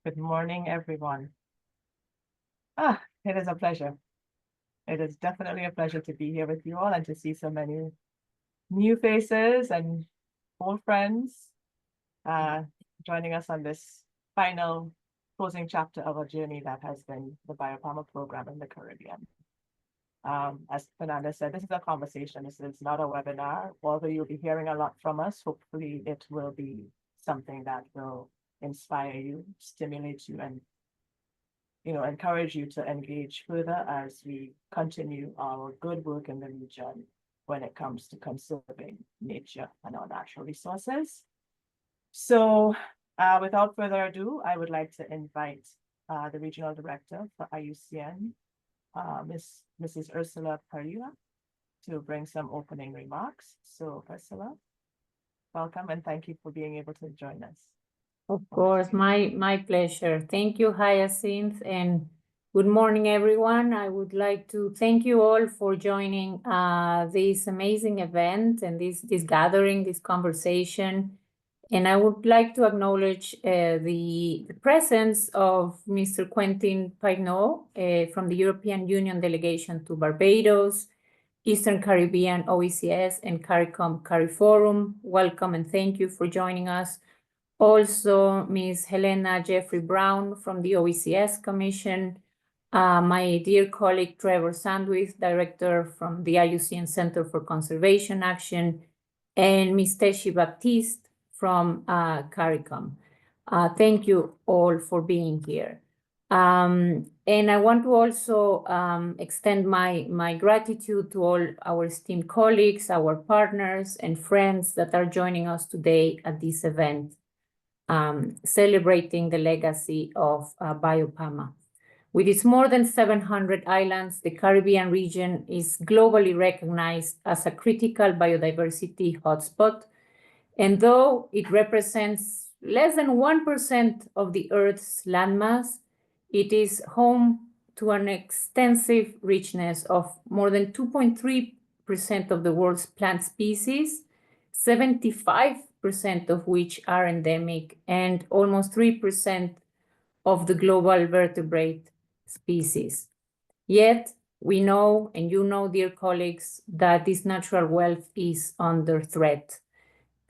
Good morning, everyone. It is a pleasure. It is definitely a pleasure to be here with you all and to see so many new faces and old friends joining us on this final closing chapter of a journey that has been the BIOPAMA program in the Caribbean. As Fernanda said, this is a conversation. This is not a webinar. Although you'll be hearing a lot from us, hopefully it will be something that will inspire you, stimulate you, and encourage you to engage further as we continue our good work in the region when it comes to conserving nature and our natural resources. So without further ado, I would like to invite the Regional Director for IUCN, Mrs. Ursula Pereira, to bring some opening remarks. So Ursula, welcome and thank you for being able to join us. Of course, my pleasure. Thank you, Hyacinth, and good morning, everyone. I would like to thank you all for joining this amazing event and this gathering, this conversation. And I would like to acknowledge the presence of Mr. Quentin Paignaud from the European Union delegation to Barbados, Eastern Caribbean OECS, and CARICOM CARIFORUM. Welcome and thank you for joining us. Also, Ms. Helena Jeffrey Brown from the OECS Commission, my dear colleague Trevor Sandwith, Director from the IUCN Center for Conservation Action, and Ms. Teshi Baptiste from CARICOM. Thank you all for being here. And I want to also extend my gratitude to all our esteemed colleagues, our partners and friends that are joining us today at this event. Celebrating the legacy of BIOPAMA. With its more than 700 islands, the Caribbean region is globally recognized as a critical biodiversity hotspot. And though it represents less than 1% of the Earth's landmass, it is home to an extensive richness of more than 2.3% of the world's plant species, 75% of which are endemic, and almost 3% of the global vertebrate species. Yet, we know, and you know, dear colleagues, that this natural wealth is under threat,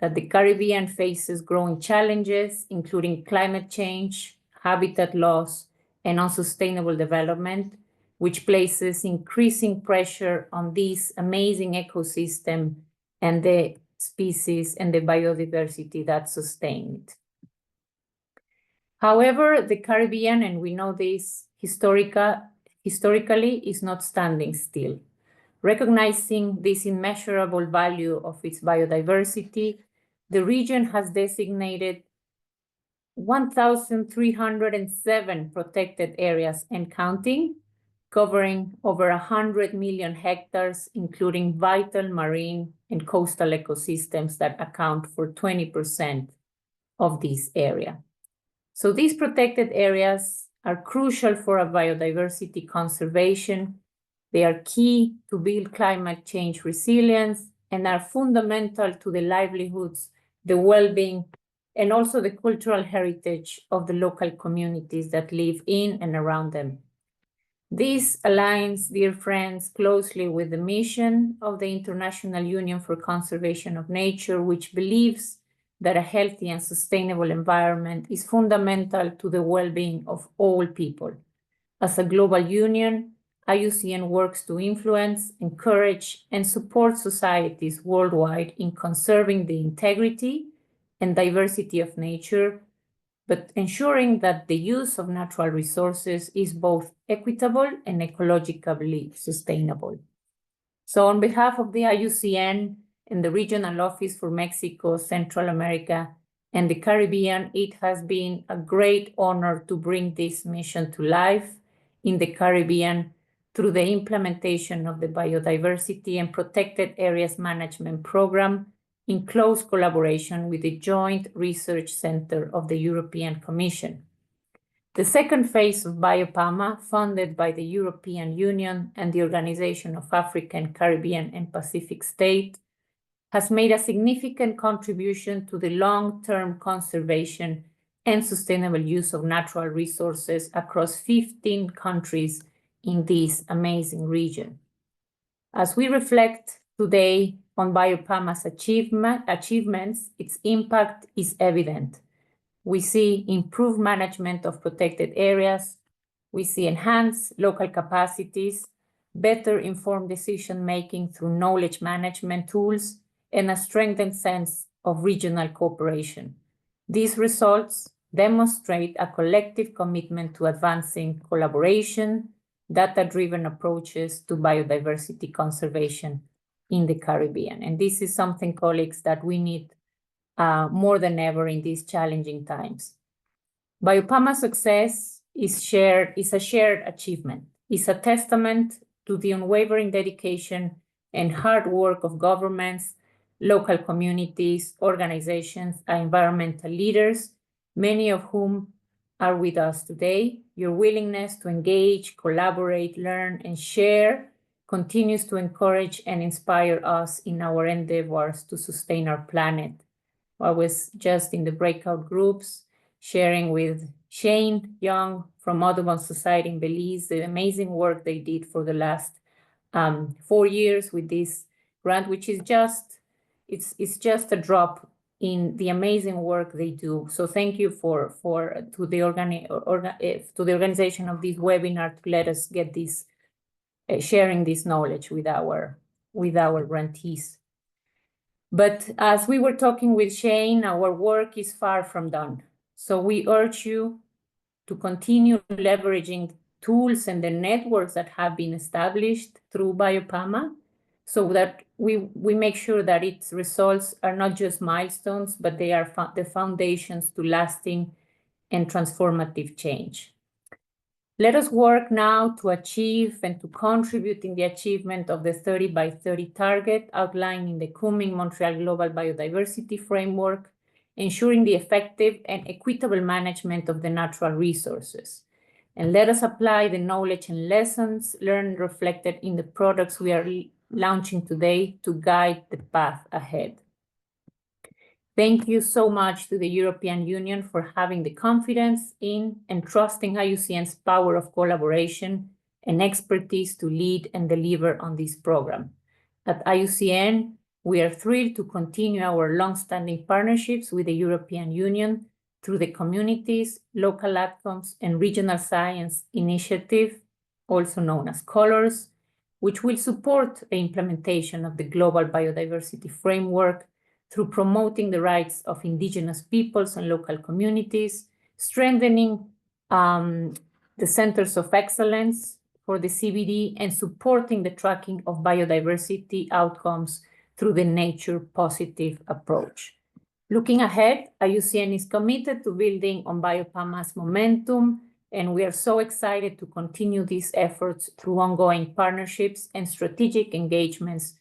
that the Caribbean faces growing challenges, including climate change, habitat loss, and unsustainable development, which places increasing pressure on this amazing ecosystem and the species and the biodiversity that sustain it. However, the Caribbean, and we know this historically, is not standing still. Recognizing this immeasurable value of its biodiversity, the region has designated 1,307 protected areas and counting, covering over 100 million hectares, including vital marine and coastal ecosystems that account for 20% of this area. So these protected areas are crucial for biodiversity conservation. They are key to build climate change resilience and are fundamental to the livelihoods, the well-being, and also the cultural heritage of the local communities that live in and around them. This aligns, dear friends, closely with the mission of the International Union for Conservation of Nature, which believes that a healthy and sustainable environment is fundamental to the well-being of all people. As a global union, IUCN works to influence, encourage, and support societies worldwide in conserving the integrity and diversity of nature, but ensuring that the use of natural resources is both equitable and ecologically sustainable. So on behalf of the IUCN and the Regional Office for Mexico, Central America, and the Caribbean, it has been a great honor to bring this mission to life in the Caribbean through the implementation of the Biodiversity and Protected Areas Management Program in close collaboration with the Joint Research Center of the European Commission. The second phase of BIOPAMA, funded by the European Union and the Organization of African, Caribbean, and Pacific States, has made a significant contribution to the long-term conservation and sustainable use of natural resources across 15 countries in this amazing region. As we reflect today on BIOPAMA's achievements, its impact is evident. We see improved management of protected areas. We see enhanced local capacities, better informed decision-making through knowledge management tools, and a strengthened sense of regional cooperation. These results demonstrate a collective commitment to advancing collaboration, data-driven approaches to biodiversity conservation in the Caribbean. And this is something, colleagues, that we need more than ever in these challenging times. BIOPAMA's success is a shared achievement. It's a testament to the unwavering dedication and hard work of governments, local communities, organizations, and environmental leaders, many of whom are with us today. Your willingness to engage, collaborate, learn, and share continues to encourage and inspire us in our endeavors to sustain our planet. I was just in the breakout groups sharing with Shane Young from Audubon Society in Belize the amazing work they did for the last 4 years with this grant, which is just, it's just a drop in the amazing work they do. So thank you to the organization of this webinar to let us get this, sharing this knowledge with our grantees. But as we were talking with Shane, our work is far from done. So we urge you to continue leveraging tools and the networks that have been established through BIOPAMA so that we make sure that its results are not just milestones, but they are the foundations to lasting and transformative change. Let us work now to achieve and to contribute in the achievement of the 30 by 30 target outlined in the Kunming-Montreal Global Biodiversity Framework, ensuring the effective and equitable management of the natural resources. And let us apply the knowledge and lessons learned reflected in the products we are launching today to guide the path ahead. Thank you so much to the European Union for having the confidence in and trusting IUCN's power of collaboration and expertise to lead and deliver on this program. At IUCN, we are thrilled to continue our long-standing partnerships with the European Union through the Communities, Local Outcomes, and Regional Science Initiative, also known as COLORS, which will support the implementation of the Global Biodiversity Framework through promoting the rights of indigenous peoples and local communities, strengthening the centers of excellence for the CBD, and supporting the tracking of biodiversity outcomes through the nature positive approach. Looking ahead, IUCN is committed to building on BIOPAMA's momentum, and we are so excited to continue these efforts through ongoing partnerships and strategic engagements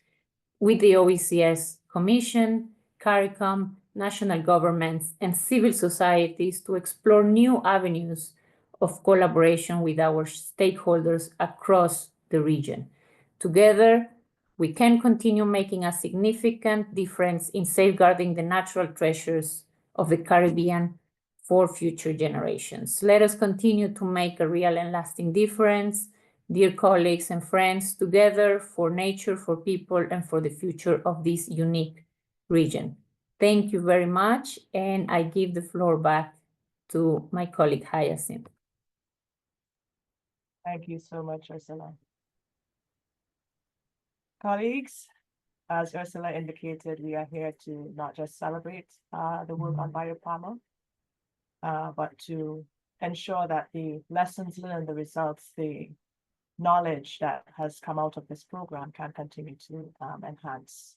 with the OECS Commission, CARICOM, national governments, and civil societies to explore new avenues of collaboration with our stakeholders across the region. Together, we can continue making a significant difference in safeguarding the natural treasures of the Caribbean for future generations. Let us continue to make a real and lasting difference, dear colleagues and friends, together for nature, for people, and for the future of this unique region. Thank you very much, and I give the floor back to my colleague Hyacinth. Thank you so much, Ursula. Colleagues, as Ursula indicated, we are here to not just celebrate the work on BIOPAMA, but to ensure that the lessons learned, the results, the knowledge that has come out of this program can continue to enhance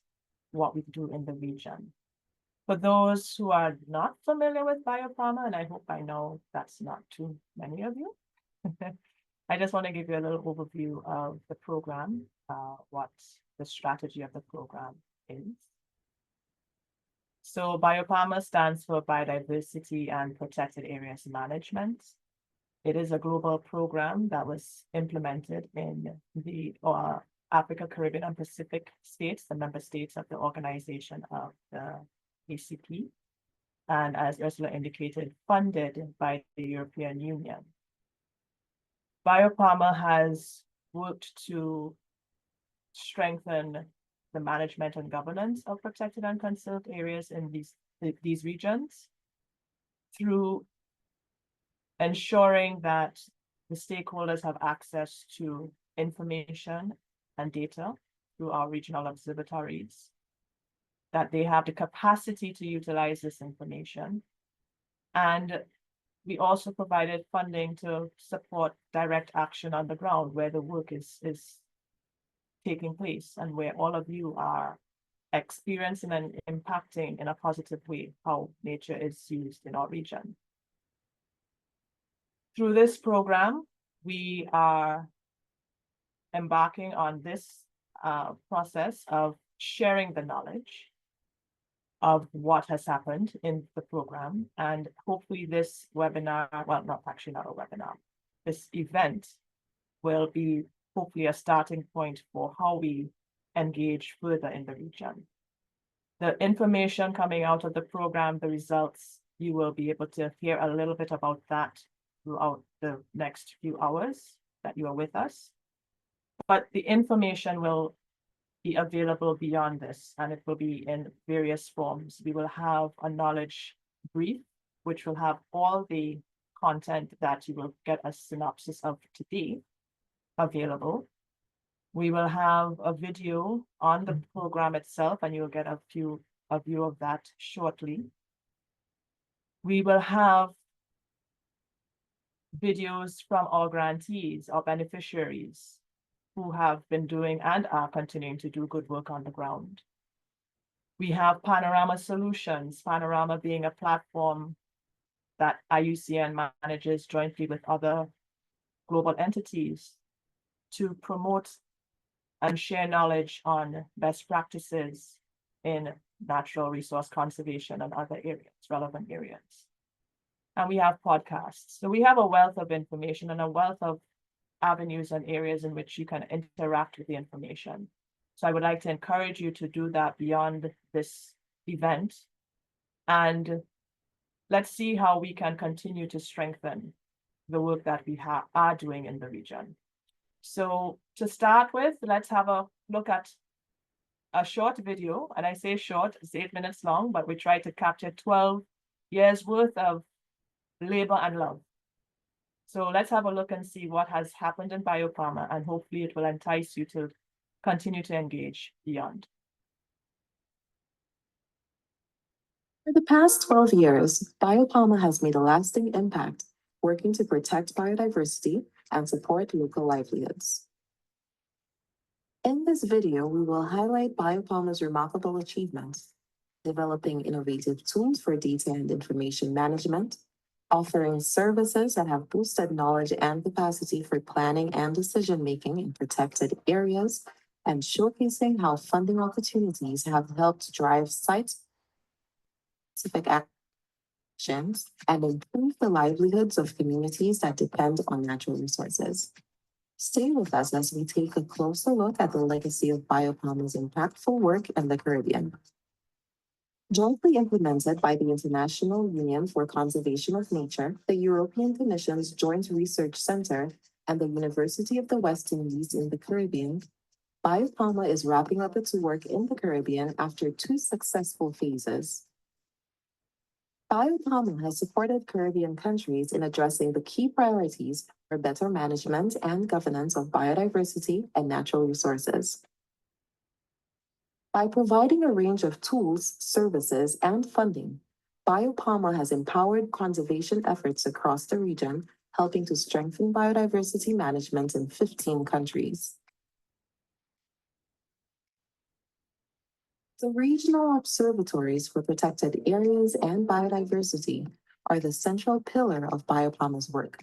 what we do in the region. For those who are not familiar with BIOPAMA, and I hope by now that's not too many of you, I just want to give you a little overview of the program, what the strategy of the program is. So BIOPAMA stands for Biodiversity and Protected Areas Management. It is a global program that was implemented in the Africa, Caribbean, and Pacific states, the member states of the organization of the ACP. and, as Ursula indicated, funded by the European Union. BIOPAMA has worked to strengthen the management and governance of protected and conserved areas in these regions through ensuring that the stakeholders have access to information and data through our regional observatories, that they have the capacity to utilize this information. And we also provided funding to support direct action on the ground where the work is taking place and where all of you are experiencing and impacting in a positive way how nature is used in our region. Through this program, we are embarking on this process of sharing the knowledge of what has happened in the program. And hopefully this webinar, well, not a webinar, this event will be hopefully a starting point for how we engage further in the region. The information coming out of the program, the results, you will be able to hear a little bit about that throughout the next few hours that you are with us. But the information will be available beyond this, and it will be in various forms. We will have a knowledge brief, which will have all the content that you will get a synopsis of today available. We will have a video on the program itself, and you'll get a view of that shortly. We will have videos from our grantees, our beneficiaries, who have been doing and are continuing to do good work on the ground. We have Panorama Solutions, Panorama being a platform that IUCN manages jointly with other global entities to promote and share knowledge on best practices in natural resource conservation and other areas, relevant areas. And we have podcasts. So we have a wealth of information and a wealth of avenues and areas in which you can interact with the information. So I would like to encourage you to do that beyond this event. And let's see how we can continue to strengthen the work that we are doing in the region. So to start with, let's have a look at a short video. And I say short, it's 8 minutes long, but we try to capture 12 years worth of labor and love. So let's have a look and see what has happened in BIOPAMA, and hopefully it will entice you to continue to engage beyond. For the past 12 years, BIOPAMA has made a lasting impact, working to protect biodiversity and support local livelihoods. In this video, we will highlight BIOPAMA's remarkable achievements, developing innovative tools for data and information management, offering services that have boosted knowledge and capacity for planning and decision-making in protected areas, and showcasing how funding opportunities have helped drive site-specific actions and improve the livelihoods of communities that depend on natural resources. Stay with us as we take a closer look at the legacy of BIOPAMA's impactful work in the Caribbean. Jointly implemented by the International Union for Conservation of Nature, the European Commission's Joint Research Center, and the University of the West Indies in the Caribbean, BIOPAMA is wrapping up its work in the Caribbean after 2 successful phases. BIOPAMA has supported Caribbean countries in addressing the key priorities for better management and governance of biodiversity and natural resources. By providing a range of tools, services, and funding, BIOPAMA has empowered conservation efforts across the region, helping to strengthen biodiversity management in 15 countries. The regional observatories for protected areas and biodiversity are the central pillar of BIOPAMA's work.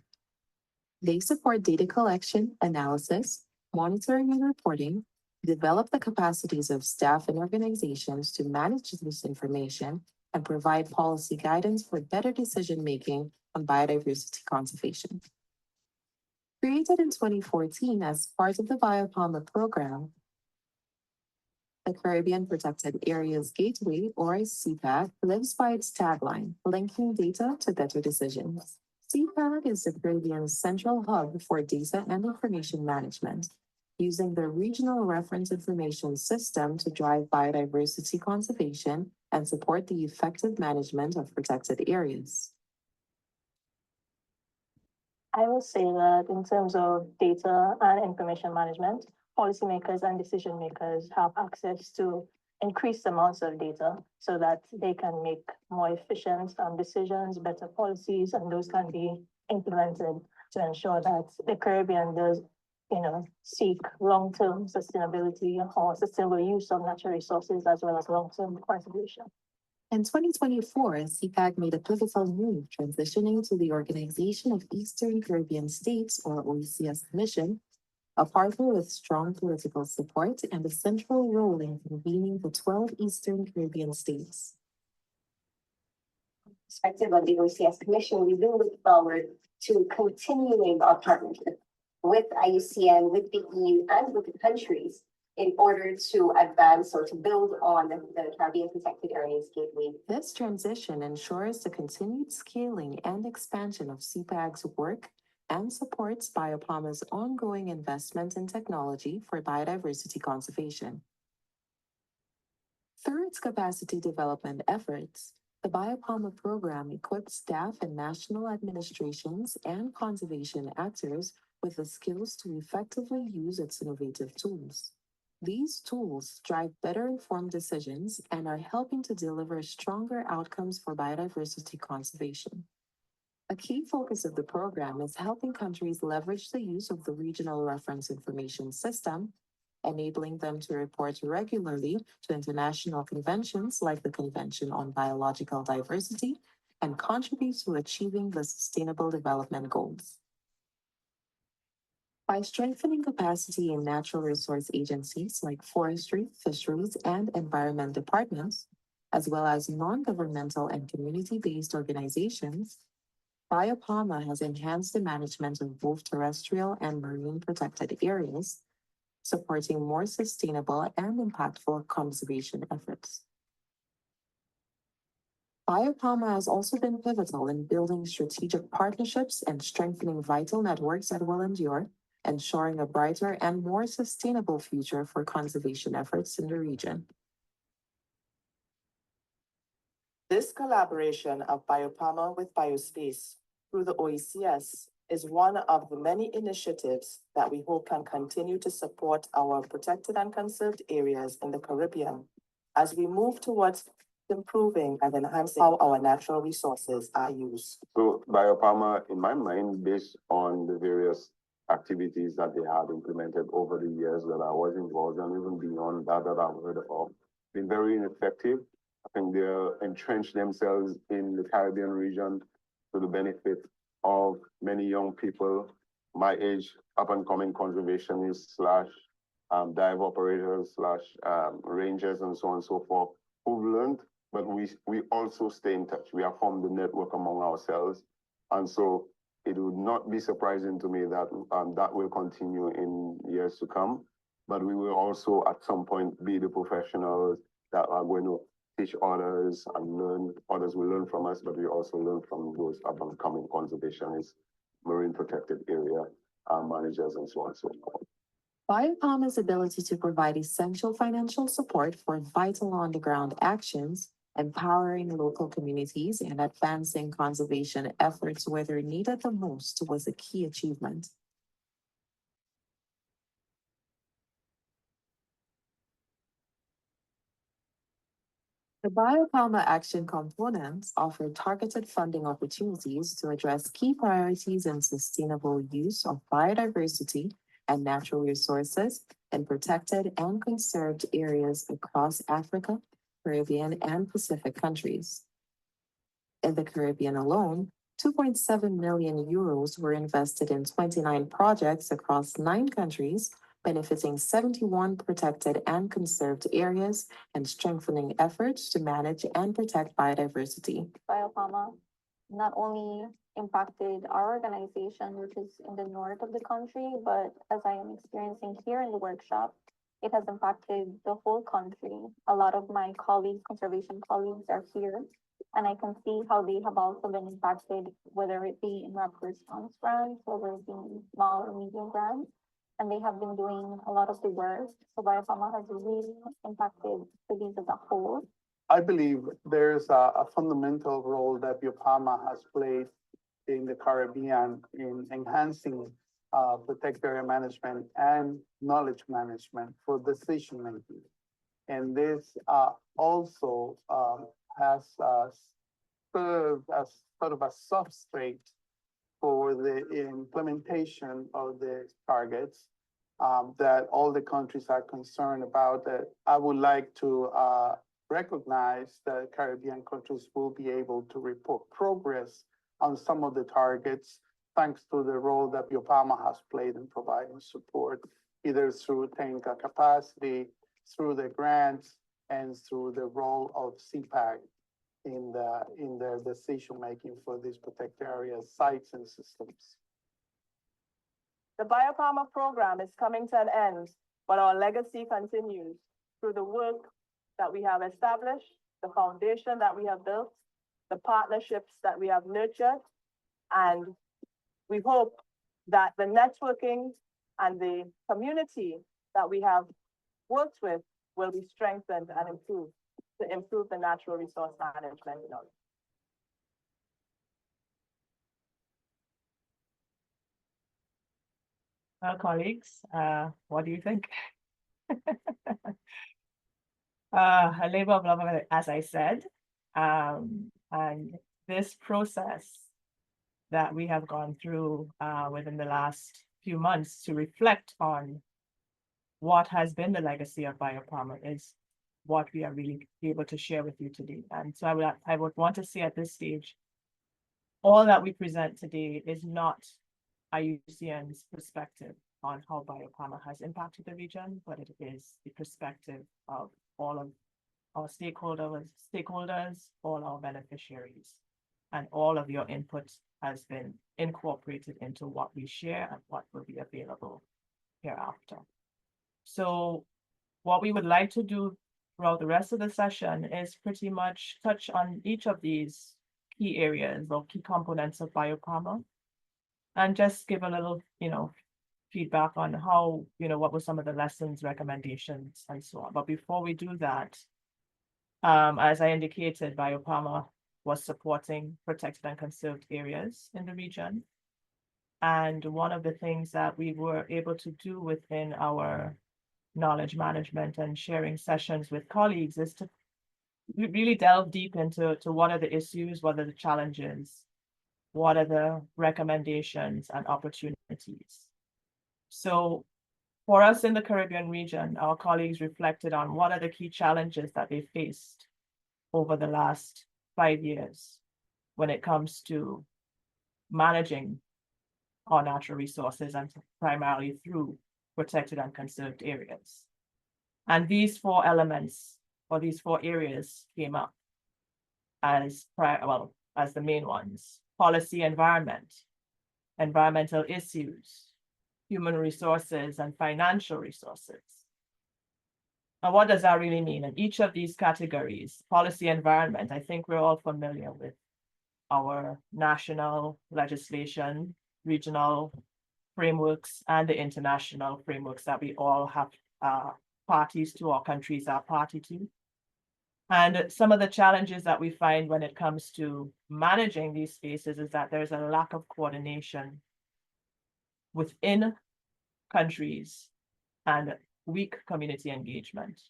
They support data collection, analysis, monitoring and reporting, develop the capacities of staff and organizations to manage this information, and provide policy guidance for better decision-making on biodiversity conservation. Created in 2014 as part of the BIOPAMA program, The Caribbean Protected Areas Gateway, or CPAG, lives by its tagline, linking data to better decisions. CPAG is the Caribbean's central hub for data and information management, using the Regional Reference Information System to drive biodiversity conservation and support the effective management of protected areas. I will say that in terms of data and information management, policymakers and decision makers have access to increased amounts of data so that they can make more efficient decisions, better policies, and those can be implemented to ensure that the Caribbean does, seek long-term sustainability or sustainable use of natural resources as well as long-term conservation. In 2024, CPAG made a pivotal move, transitioning to the Organization of Eastern Caribbean States, or OECS mission, a partner with strong political support and a central role in convening the 12 Eastern Caribbean states. Perspective of the OECS Commission, we do look forward to continuing our partnership with IUCN, with the EU, and with the countries in order to advance or to build on the Caribbean Protected Areas Gateway. This transition ensures the continued scaling and expansion of CPAG's work and supports BIOPAMA's ongoing investment in technology for biodiversity conservation. Through its capacity development efforts, the BIOPAMA program equips staff in national administrations and conservation actors with the skills to effectively use its innovative tools. These tools drive better informed decisions and are helping to deliver stronger outcomes for biodiversity conservation. A key focus of the program is helping countries leverage the use of the Regional Reference Information System, enabling them to report regularly to international conventions like the Convention on Biological Diversity and contribute to achieving the Sustainable Development Goals. By strengthening capacity in natural resource agencies like forestry, fisheries, and environment departments, as well as non-governmental and community-based organizations, BIOPAMA has enhanced the management of both terrestrial and marine protected areas, supporting more sustainable and impactful conservation efforts. BIOPAMA has also been pivotal in building strategic partnerships and strengthening vital networks that will endure, ensuring a brighter and more sustainable future for conservation efforts in the region. This collaboration of BIOPAMA with Biospace through the OECS is one of the many initiatives that we hope can continue to support our protected and conserved areas in the Caribbean as we move towards improving and enhancing how our natural resources are used. So BIOPAMA, in my mind, based on the various activities that they have implemented over the years that I was involved and even beyond that I've heard of, been very effective. I think they're entrenched themselves in the Caribbean region to the benefit of many young people, my age, up-and-coming conservationists / dive operators / rangers and so on and so forth, who've learned, but we also stay in touch. We have formed a network among ourselves. And so it would not be surprising to me that that will continue in years to come, but we will also at some point be the professionals that are going to teach others and learn. Others will learn from us, but we also learn from those up-and-coming conservationists, marine protected area managers, and so on and so forth. BIOPAMA's ability to provide essential financial support for vital on-the-ground actions, empowering local communities, and advancing conservation efforts where they're needed the most was a key achievement. The BIOPAMA Action Components offer targeted funding opportunities to address key priorities in sustainable use of biodiversity and natural resources in protected and conserved areas across Africa, Caribbean, and Pacific countries. In the Caribbean alone, 2.7 million euros were invested in 29 projects across 9 countries, benefiting 71 protected and conserved areas and strengthening efforts to manage and protect biodiversity. BIOPAMA not only impacted our organization, which is in the north of the country, but as I am experiencing here in the workshop, it has impacted the whole country. A lot of my colleagues, conservation colleagues, are here, and I can see how they have also been impacted, whether it be in rapid response grants, whether it be in small or medium grants, and they have been doing a lot of the work. So BIOPAMA has really impacted cities as a whole. I believe there's a fundamental role that BIOPAMA has played in the Caribbean in enhancing protected area management and knowledge management for decision making. And this also has served as sort of a substrate for the implementation of the targets that all the countries are concerned about. That I would like to recognize that Caribbean countries will be able to report progress on some of the targets, thanks to the role that BIOPAMA has played in providing support, either through technical capacity, through the grants, and through the role of CPAC in the decision making for these protected areas, sites, and systems. The BIOPAMA program is coming to an end, but our legacy continues through the work that we have established, the foundation that we have built, the partnerships that we have nurtured, and we hope that the networking and the community that we have worked with will be strengthened and improved to improve the natural resource management in our Colleagues, what do you think? A labor of love, as I said, and this process that we have gone through within the last few months to reflect on what has been the legacy of BIOPAMA is what we are really able to share with you today. And so I would want to say at this stage, all that we present today is not IUCN's perspective on how BIOPAMA has impacted the region, but it is the perspective of all of our stakeholders, all our beneficiaries, and all of your input has been incorporated into what we share and what will be available hereafter. So what we would like to do throughout the rest of the session is pretty much touch on each of these key areas or key components of BIOPAMA and just give a little, feedback on how, what were some of the lessons, recommendations, and so on. But before we do that, as I indicated, BIOPAMA was supporting protected and conserved areas in the region. And one of the things that we were able to do within our knowledge management and sharing sessions with colleagues is to really delve deep into what are the issues, what are the challenges, what are the recommendations and opportunities. So for us in the Caribbean region, our colleagues reflected on what are the key challenges that they faced over the last 5 years when it comes to managing our natural resources and primarily through protected and conserved areas. And these 4 elements or these 4 areas came up as the main ones: policy, environment, environmental issues, human resources, and financial resources. And what does that really mean? In each of these categories, policy, environment, I think we're all familiar with our national legislation, regional frameworks, and the international frameworks that we all have parties to, or countries are party to. And some of the challenges that we find when it comes to managing these spaces is that there's a lack of coordination within countries and weak community engagement.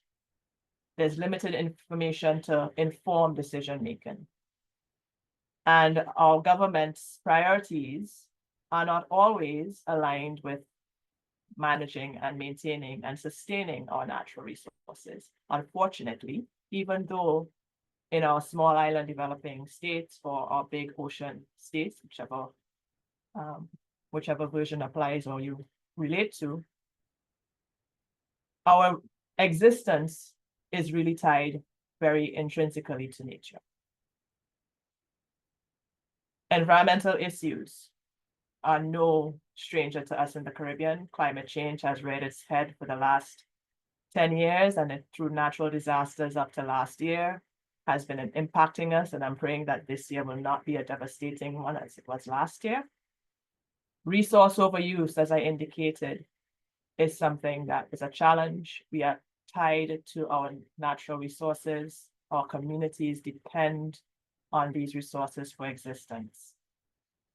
There's limited information to inform decision making. And our government's priorities are not always aligned with managing and maintaining and sustaining our natural resources. Unfortunately, even though in our small island developing states or our big ocean states, whichever version applies or you relate to, our existence is really tied very intrinsically to nature. Environmental issues are no stranger to us in the Caribbean. Climate change has reared its head for the last 10 years, and through natural disasters up to last year has been impacting us. And I'm praying that this year will not be a devastating one as it was last year. Resource overuse, as I indicated, is something that is a challenge. We are tied to our natural resources. Our communities depend on these resources for existence.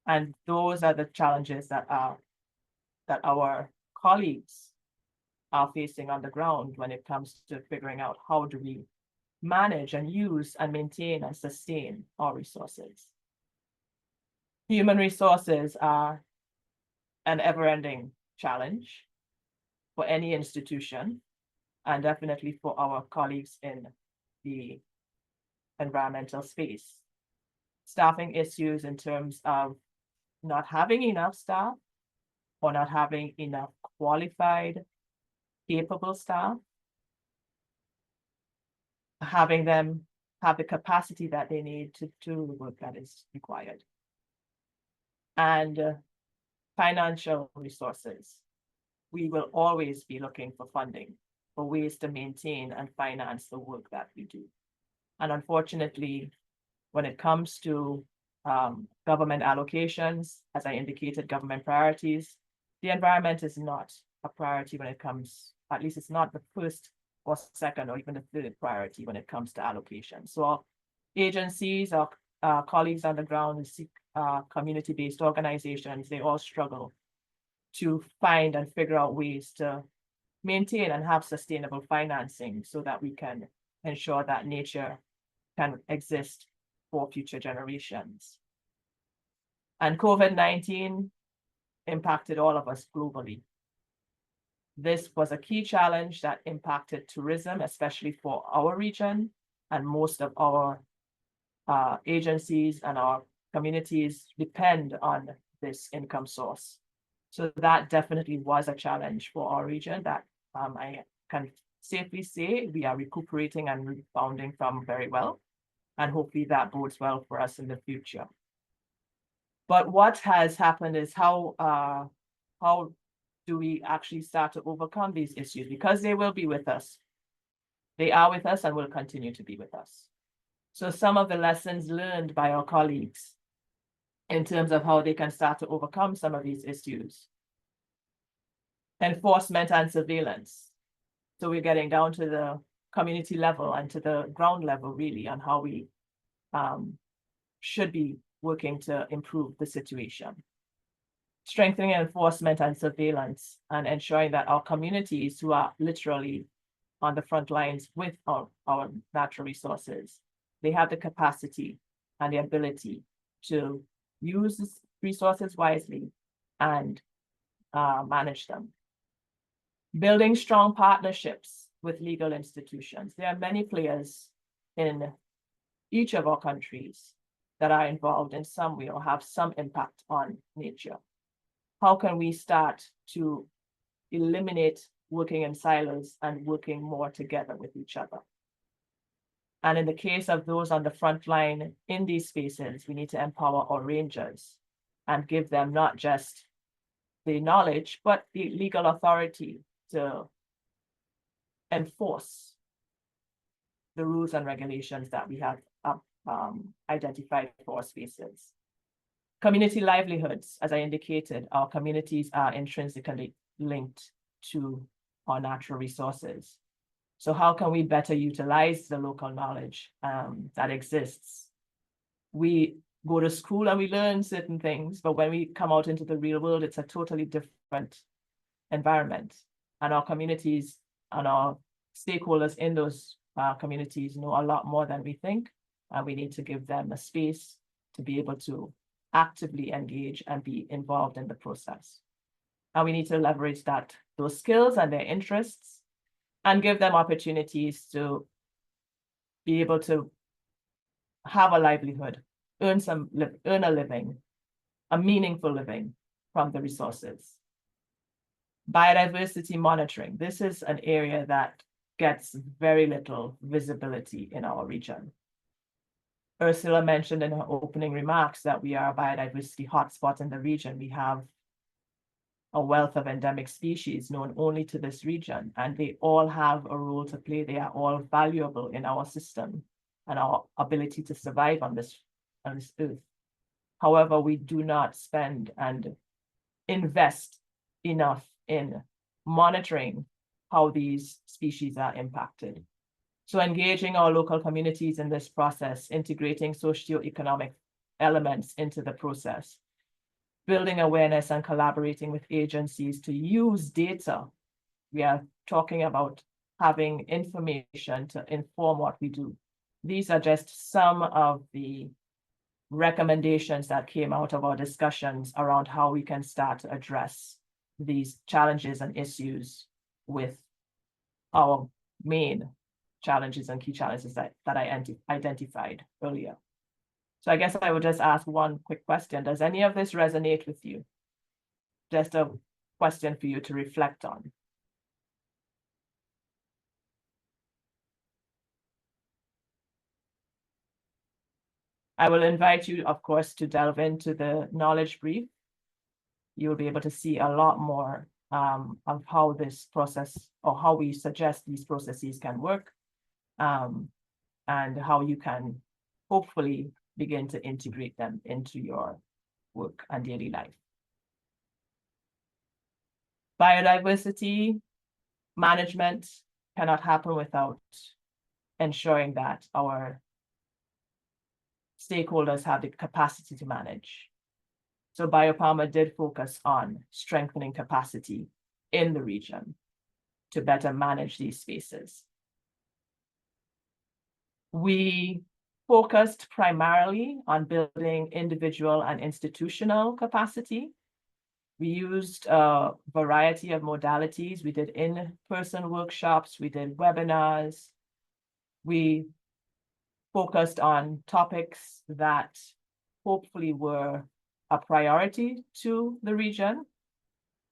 And those are the challenges that our colleagues are facing on the ground when it comes to figuring out how do we manage and use and maintain and sustain our resources. Human resources are an ever-ending challenge for any institution, and definitely for our colleagues in the environmental space. Staffing issues in terms of not having enough staff or not having enough qualified, capable staff, having them have the capacity that they need to do the work that is required. And financial resources. We will always be looking for funding, for ways to maintain and finance the work that we do. And unfortunately, when it comes to government allocations, as I indicated, government priorities, the environment is not a priority when it comes, at least it's not the first or second or even the third priority when it comes to allocation. So our agencies, our colleagues on the ground, community-based organizations, they all struggle to find and figure out ways to maintain and have sustainable financing so that we can ensure that nature can exist for future generations. And COVID-19 impacted all of us globally. This was a key challenge that impacted tourism, especially for our region, and most of our agencies and our communities depend on this income source. So that definitely was a challenge for our region that I can safely say we are recuperating and rebounding from very well. And hopefully that bodes well for us in the future. But what has happened is how do we actually start to overcome these issues? Because they will be with us. They are with us and will continue to be with us. So some of the lessons learned by our colleagues in terms of how they can start to overcome some of these issues. Enforcement and surveillance. So we're getting down to the community level and to the ground level really on how we should be working to improve the situation. Strengthening enforcement and surveillance and ensuring that our communities who are literally on the front lines with our natural resources, they have the capacity and the ability to use resources wisely and manage them. Building strong partnerships with legal institutions. There are many players in each of our countries that are involved in some way or have some impact on nature. How can we start to eliminate working in silos and working more together with each other? And in the case of those on the front line in these spaces, we need to empower our rangers and give them not just the knowledge, but the legal authority to enforce the rules and regulations that we have identified for our spaces. Community livelihoods, as I indicated, our communities are intrinsically linked to our natural resources. So how can we better utilize the local knowledge that exists? We go to school and we learn certain things, but when we come out into the real world, it's a totally different environment. And our communities and our stakeholders in those communities know a lot more than we think, and we need to give them a space to be able to actively engage and be involved in the process. And we need to leverage those skills and their interests and give them opportunities to be able to have a livelihood, earn a living, a meaningful living from the resources. Biodiversity monitoring. This is an area that gets very little visibility in our region. Ursula mentioned in her opening remarks that we are a biodiversity hotspot in the region. We have a wealth of endemic species known only to this region, and they all have a role to play. They are all valuable in our system and our ability to survive on this earth. However, we do not spend and invest enough in monitoring how these species are impacted. So engaging our local communities in this process, integrating socioeconomic elements into the process, building awareness and collaborating with agencies to use data. We are talking about having information to inform what we do. These are just some of the recommendations that came out of our discussions around how we can start to address these challenges and issues with our main challenges and key challenges that I identified earlier. So I guess I would just ask one quick question. Does any of this resonate with you? Just a question for you to reflect on. I will invite you, of course, to delve into the knowledge brief. You'll be able to see a lot more of how this process, or how we suggest these processes can work, and how you can hopefully begin to integrate them into your work and daily life. Biodiversity management cannot happen without ensuring that our stakeholders have the capacity to manage. So BIOPAMA did focus on strengthening capacity in the region to better manage these spaces. We focused primarily on building individual and institutional capacity. We used a variety of modalities. We did in-person workshops, we did webinars. We focused on topics that hopefully were a priority to the region.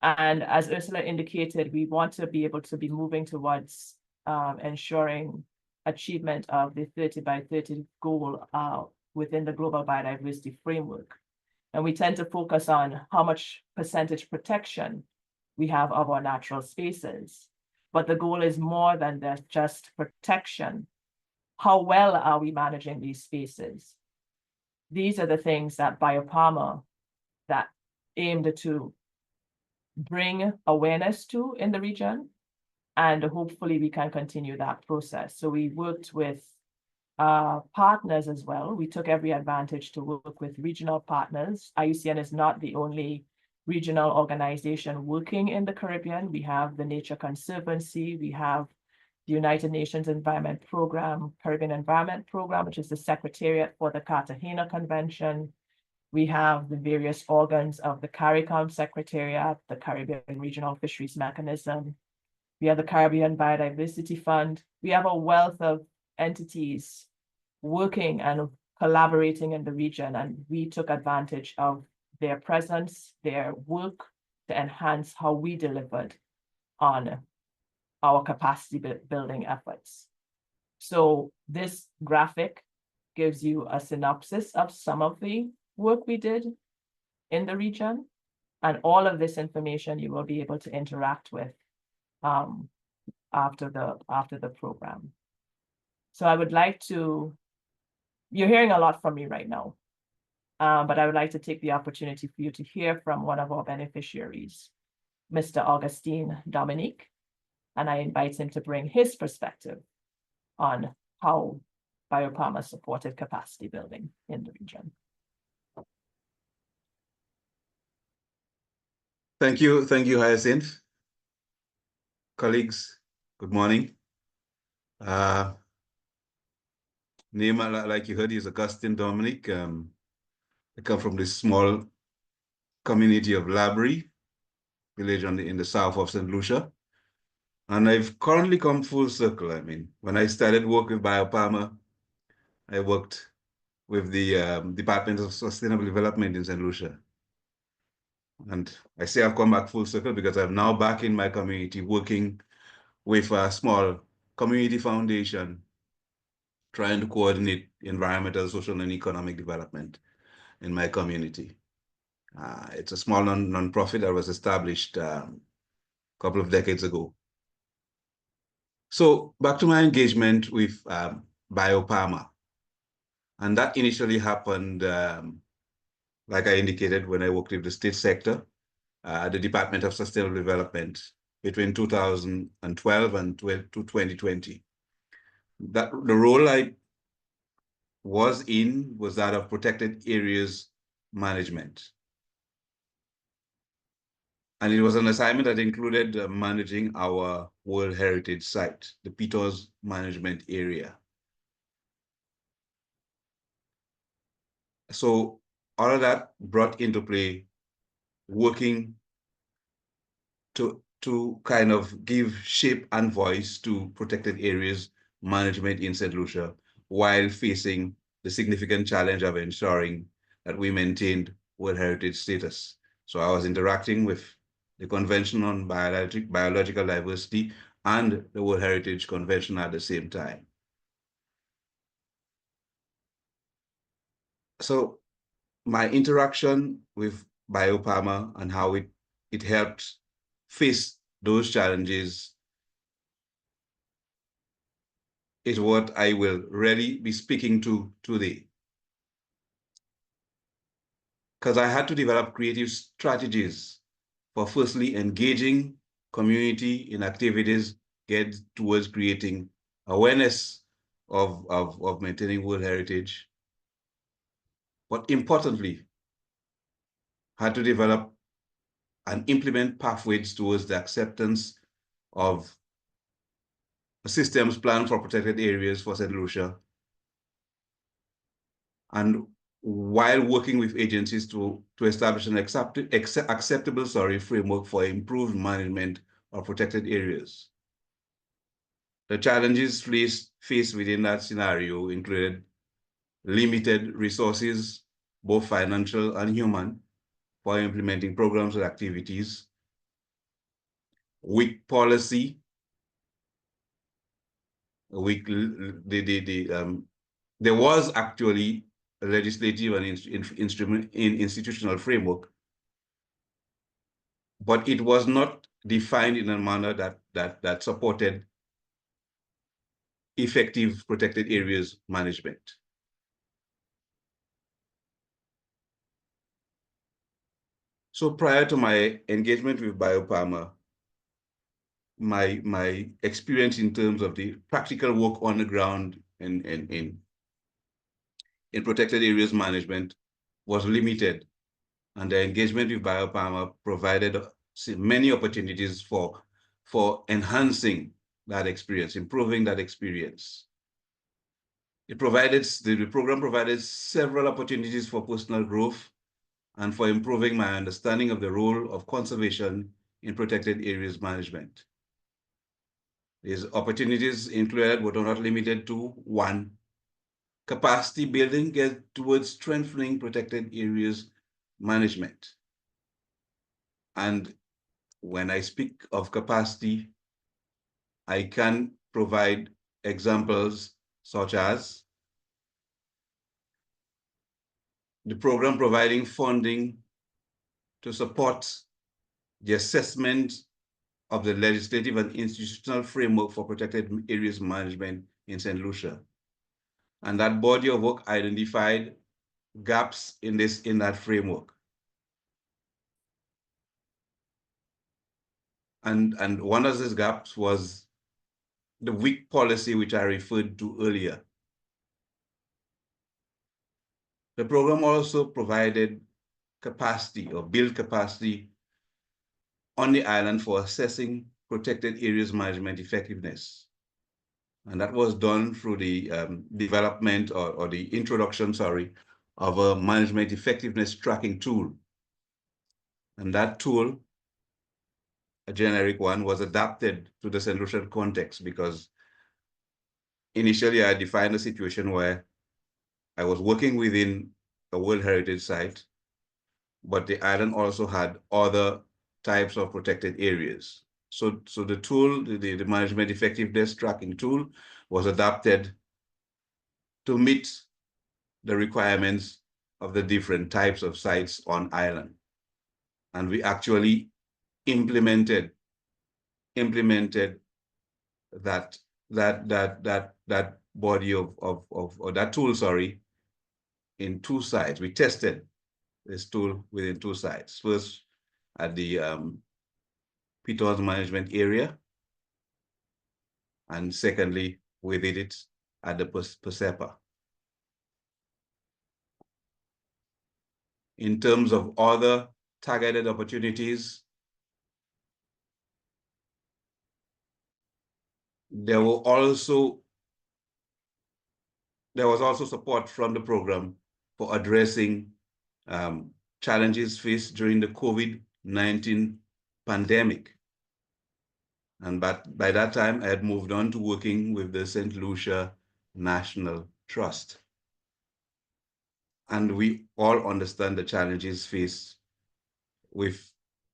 And as Ursula indicated, we want to be able to be moving towards ensuring achievement of the 30 by 30 goal within the global biodiversity framework. And we tend to focus on how much percentage protection we have of our natural spaces. But the goal is more than just protection. How well are we managing these spaces? These are the things that BIOPAMA that aimed to bring awareness to in the region, and hopefully we can continue that process. So we worked with partners as well. We took every advantage to work with regional partners. IUCN is not the only regional organization working in the Caribbean. We have the Nature Conservancy, we have the United Nations Environment Program, Caribbean Environment Program, which is the Secretariat for the Cartagena Convention. We have the various organs of the CARICOM Secretariat, the Caribbean Regional Fisheries Mechanism. We have the Caribbean Biodiversity Fund. We have a wealth of entities working and collaborating in the region, and we took advantage of their presence, their work to enhance how we delivered on our capacity building efforts. So this graphic gives you a synopsis of some of the work we did in the region, and all of this information you will be able to interact with after the program. So I would like to, you're hearing a lot from me right now, but I would like to take the opportunity for you to hear from one of our beneficiaries, Mr. Augustine Dominique, and I invite him to bring his perspective on how BIOPAMA supported capacity building in the region. Thank you, Hyacinth. Colleagues, good morning. Name, like you heard, is Augustine Dominic. I come from this small community of Labrie village in the south of St. Lucia. And I've currently come full circle. I mean, when I started work with BIOPAMA, I worked with the Department of Sustainable Development in St. Lucia. And I say I've come back full circle because I'm now back in my community working with a small community foundation trying to coordinate environmental, social, and economic development in my community. It's a small non-profit that was established a couple of decades ago. So back to my engagement with BIOPAMA. And that initially happened, like I indicated, when I worked with the state sector, the Department of Sustainable Development between 2012 and 2020. The role I was in was that of protected areas management. And it was an assignment that included managing our World Heritage Site, the Peters Management Area. So all of that brought into play working to kind of give shape and voice to protected areas management in St. Lucia, while facing the significant challenge of ensuring that we maintained World Heritage status. So I was interacting with the Convention on Biological Diversity and the World Heritage Convention at the same time. So my interaction with BIOPAMA and how it helped face those challenges is what I will really be speaking to today. Because I had to develop creative strategies for firstly engaging community in activities geared towards creating awareness of maintaining World Heritage. But importantly, had to develop and implement pathways towards the acceptance of a systems plan for protected areas for St. Lucia. And while working with agencies to establish an acceptable framework for improved management of protected areas. The challenges faced within that scenario included limited resources, both financial and human, for implementing programs and activities, weak policy, there was actually a legislative and institutional framework, but it was not defined in a manner that supported effective protected areas management. So prior to my engagement with BIOPAMA, my experience in terms of the practical work on the ground in protected areas management was limited, and the engagement with BIOPAMA provided many opportunities for enhancing that experience, improving that experience. The program provided several opportunities for personal growth and for improving my understanding of the role of conservation in protected areas management. These opportunities included, but are not limited to: one, capacity building geared towards strengthening protected areas management. And when I speak of capacity, I can provide examples such as the program providing funding to support the assessment of the legislative and institutional framework for protected areas management in St. Lucia. And that body of work identified gaps in that framework. And one of these gaps was the weak policy which I referred to earlier. The program also provided capacity or build capacity on the island for assessing protected areas management effectiveness. And that was done through the development or the introduction, of a management effectiveness tracking tool. And that tool, a generic one, was adapted to the St. Lucian context, because initially I defined a situation where I was working within a World Heritage Site, but the island also had other types of protected areas. So the tool, the management effectiveness tracking tool, was adapted to meet the requirements of the different types of sites on island. And we actually implemented that body or that tool, sorry, in 2 sites. We tested this tool within 2 sites. First at the Peters management area, and secondly, we did it at the PERSEPA. In terms of other targeted opportunities, there was also support from the program for addressing challenges faced during the COVID-19 pandemic. And by that time, I had moved on to working with the St. Lucia National Trust. And we all understand the challenges faced during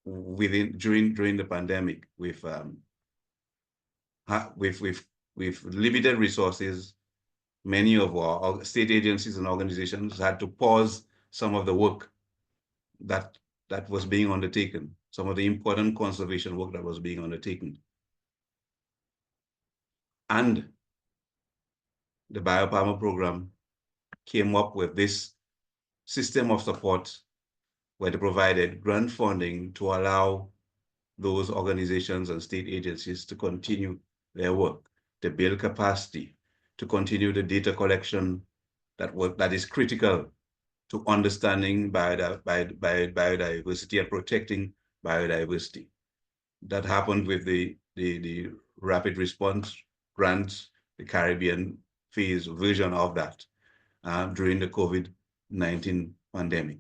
the pandemic with limited resources. Many of our state agencies and organizations had to pause some of the work that was being undertaken, some of the important conservation work that was being undertaken. And the BIOPAMA program came up with this system of support where they provided grant funding to allow those organizations and state agencies to continue their work, to build capacity, to continue the data collection that is critical to understanding biodiversity and protecting biodiversity. That happened with the rapid response grants, the Caribbean phase version of that during the COVID-19 pandemic.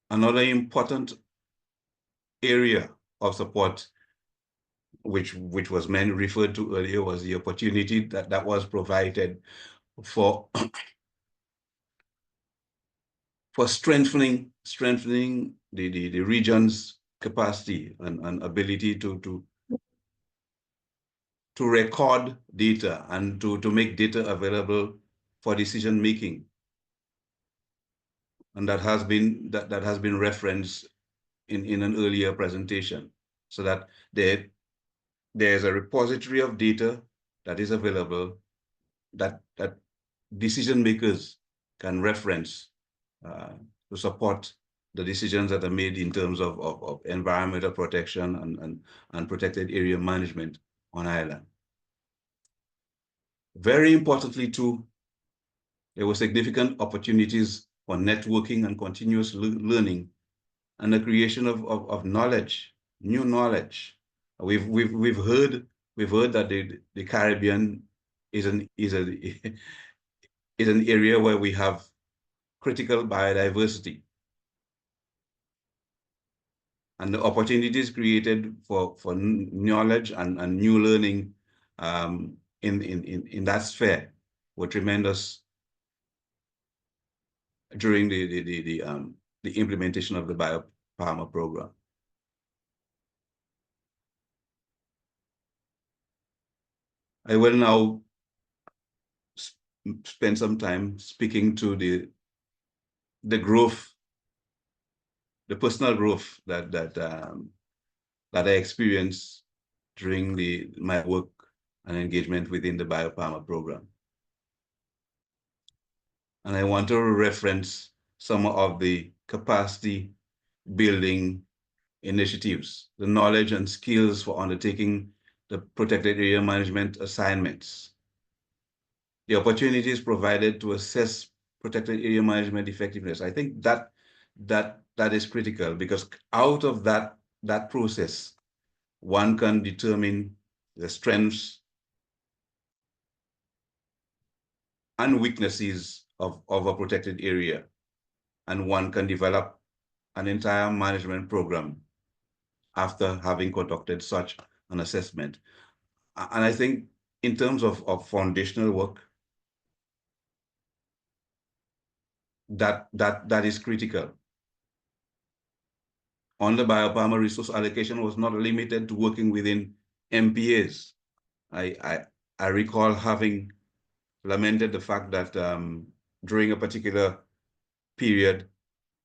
Another important area of support, which was referred to earlier, was the opportunity that was provided for strengthening the region's capacity and ability to record data and to make data available for decision making. And that has been referenced in an earlier presentation, so that there's a repository of data that is available that decision makers can reference to support the decisions that are made in terms of environmental protection and protected area management on island. Very importantly too, there were significant opportunities for networking and continuous learning and the creation of knowledge, new knowledge. We've heard that the Caribbean is an area where we have critical biodiversity, and the opportunities created for knowledge and new learning in that sphere were tremendous during the implementation of the BIOPAMA program. I will now spend some time speaking to the growth, the personal growth that I experienced during my work and engagement within the BIOPAMA program. And I want to reference some of the capacity building initiatives, the knowledge and skills for undertaking the protected area management assignments, the opportunities provided to assess protected area management effectiveness. I think that is critical, because out of that process, one can determine the strengths and weaknesses of a protected area, and one can develop an entire management program after having conducted such an assessment. And I think in terms of foundational work, that is critical. On the BIOPAMA, resource allocation was not limited to working within MPAs. I recall having lamented the fact that during a particular period,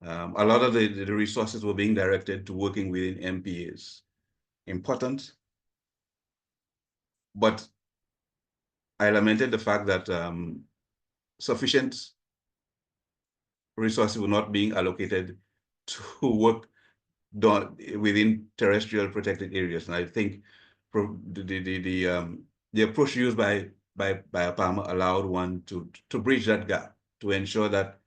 A lot of the resources were being directed to working within MPAs. Important, but I lamented the fact that sufficient resources were not being allocated to work done within terrestrial protected areas. And I think the approach used by BIOPAMA allowed one to bridge that gap, to ensure that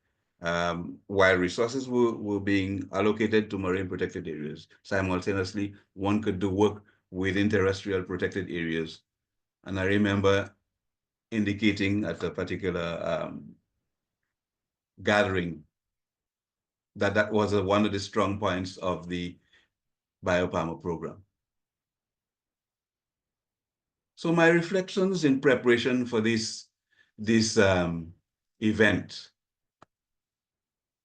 while resources were being allocated to marine protected areas, simultaneously one could do work within terrestrial protected areas. And I remember indicating at a particular gathering that was one of the strong points of the BIOPAMA program. So my reflections in preparation for this event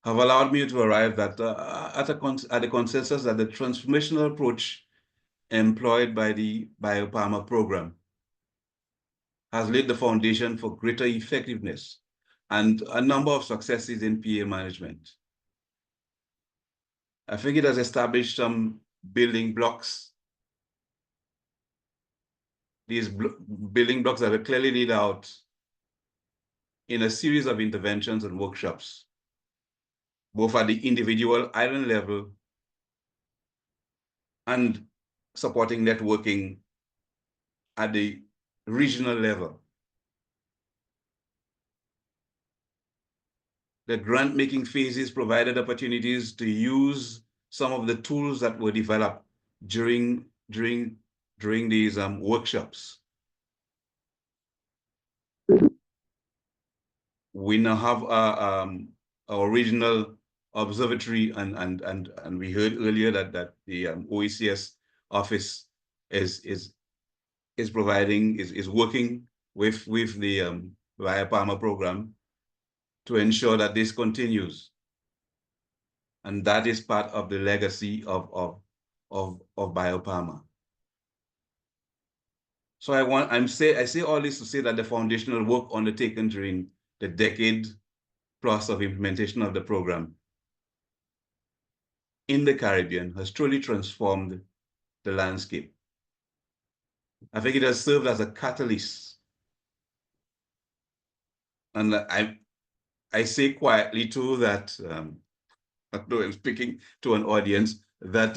have allowed me to arrive at the consensus that the transformational approach employed by the BIOPAMA program has laid the foundation for greater effectiveness and a number of successes in PA management. I think it has established some building blocks. These building blocks that are clearly laid out in a series of interventions and workshops, both at the individual island level and supporting networking at the regional level. The grant-making phases provided opportunities to use some of the tools that were developed during these workshops. We now have our regional observatory, and we heard earlier that the OECS office is working with the BIOPAMA program to ensure that this continues. And that is part of the legacy of BIOPAMA. So I say all this to say that the foundational work undertaken during the decade plus of implementation of the program in the Caribbean has truly transformed the landscape. I think it has served as a catalyst. And I say quietly too that, though I'm speaking to an audience, that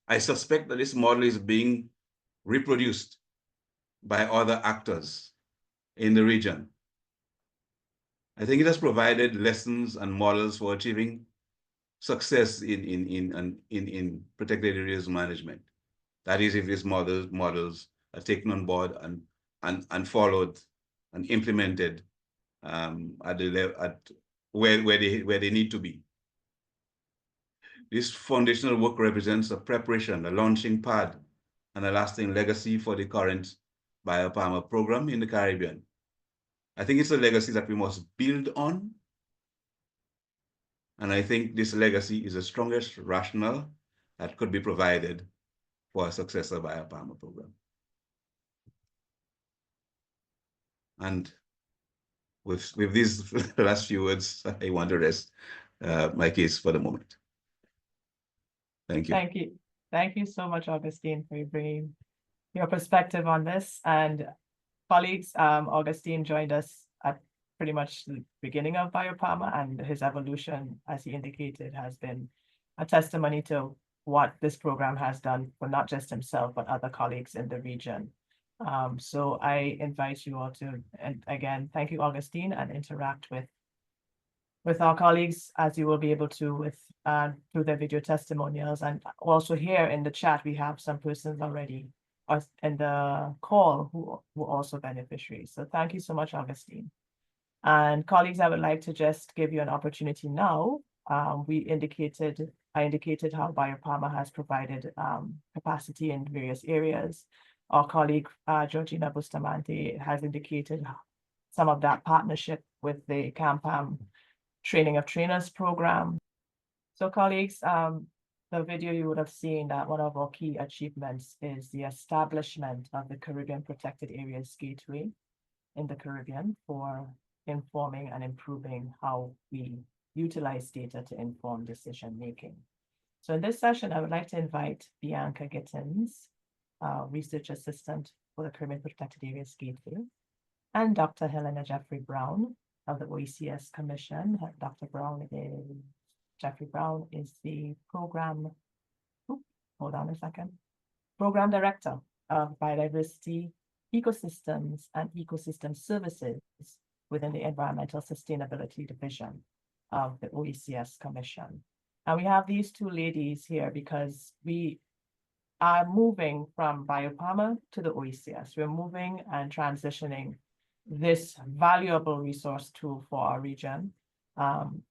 I suspect that this model is being reproduced by other actors in the region. I think it has provided lessons and models for achieving success in protected areas management. That is, if these models are taken on board and followed and implemented at where they need to be. This foundational work represents a preparation, a launching pad, and a lasting legacy for the current BIOPAMA program in the Caribbean. I think it's a legacy that we must build on. And I think this legacy is the strongest rationale that could be provided for a successor BIOPAMA program. And with these last few words, I want to rest my case for the moment. Thank you. Thank you. Thank you so much, Augustine, for bringing your perspective on this. And colleagues, Augustine joined us at pretty much the beginning of BIOPAMA, and his evolution, as he indicated, has been a testimony to what this program has done for not just himself, but other colleagues in the region. So I invite you all to, and again, thank you, Augustine, and interact with our colleagues as you will be able to with through their video testimonials. And also here in the chat, we have some persons already in the call who were also beneficiaries. So thank you so much, Augustine. And colleagues, I would like to just give you an opportunity now. I indicated how BIOPAMA has provided capacity in various areas. Our colleague, Georgina Bustamante, has indicated some of that partnership with the CAMPAM Training of Trainers program. So colleagues, the video you would have seen that one of our key achievements is the establishment of the Caribbean Protected Areas Gateway in the Caribbean for informing and improving how we utilize data to inform decision making. So in this session, I would like to invite Bianca Gittins, Research Assistant for the Caribbean Protected Areas Gateway, and Dr. Helena Jeffrey Brown of the OECS Commission. Jeffrey Brown is the program director of biodiversity, ecosystems, and ecosystem services within the Environmental Sustainability Division of the OECS Commission. And we have these two ladies here because we are moving from BIOPAMA to the OECS. We're moving and transitioning this valuable resource tool for our region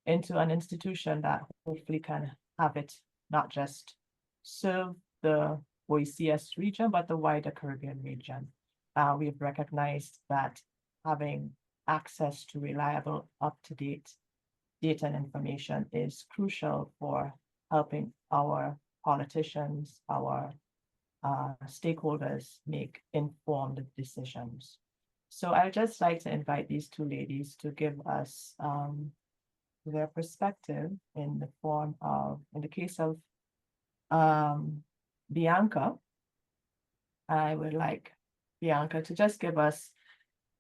into an institution that hopefully can have it not just serve the OECS region, but the wider Caribbean region. We've recognized that having access to reliable, up-to-date data and information is crucial for helping our politicians, our stakeholders make informed decisions. So I'd just like to invite these two ladies to give us their perspective in the form of, in the case of Bianca, I would like Bianca to just give us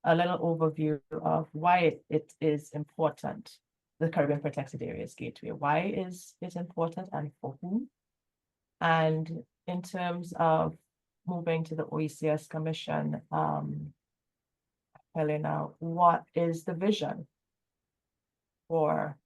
a little overview of why it is important, the Caribbean Protected Areas Gateway. Why is it important and for whom? And in terms of moving to the OECS Commission, Helena, what is the vision for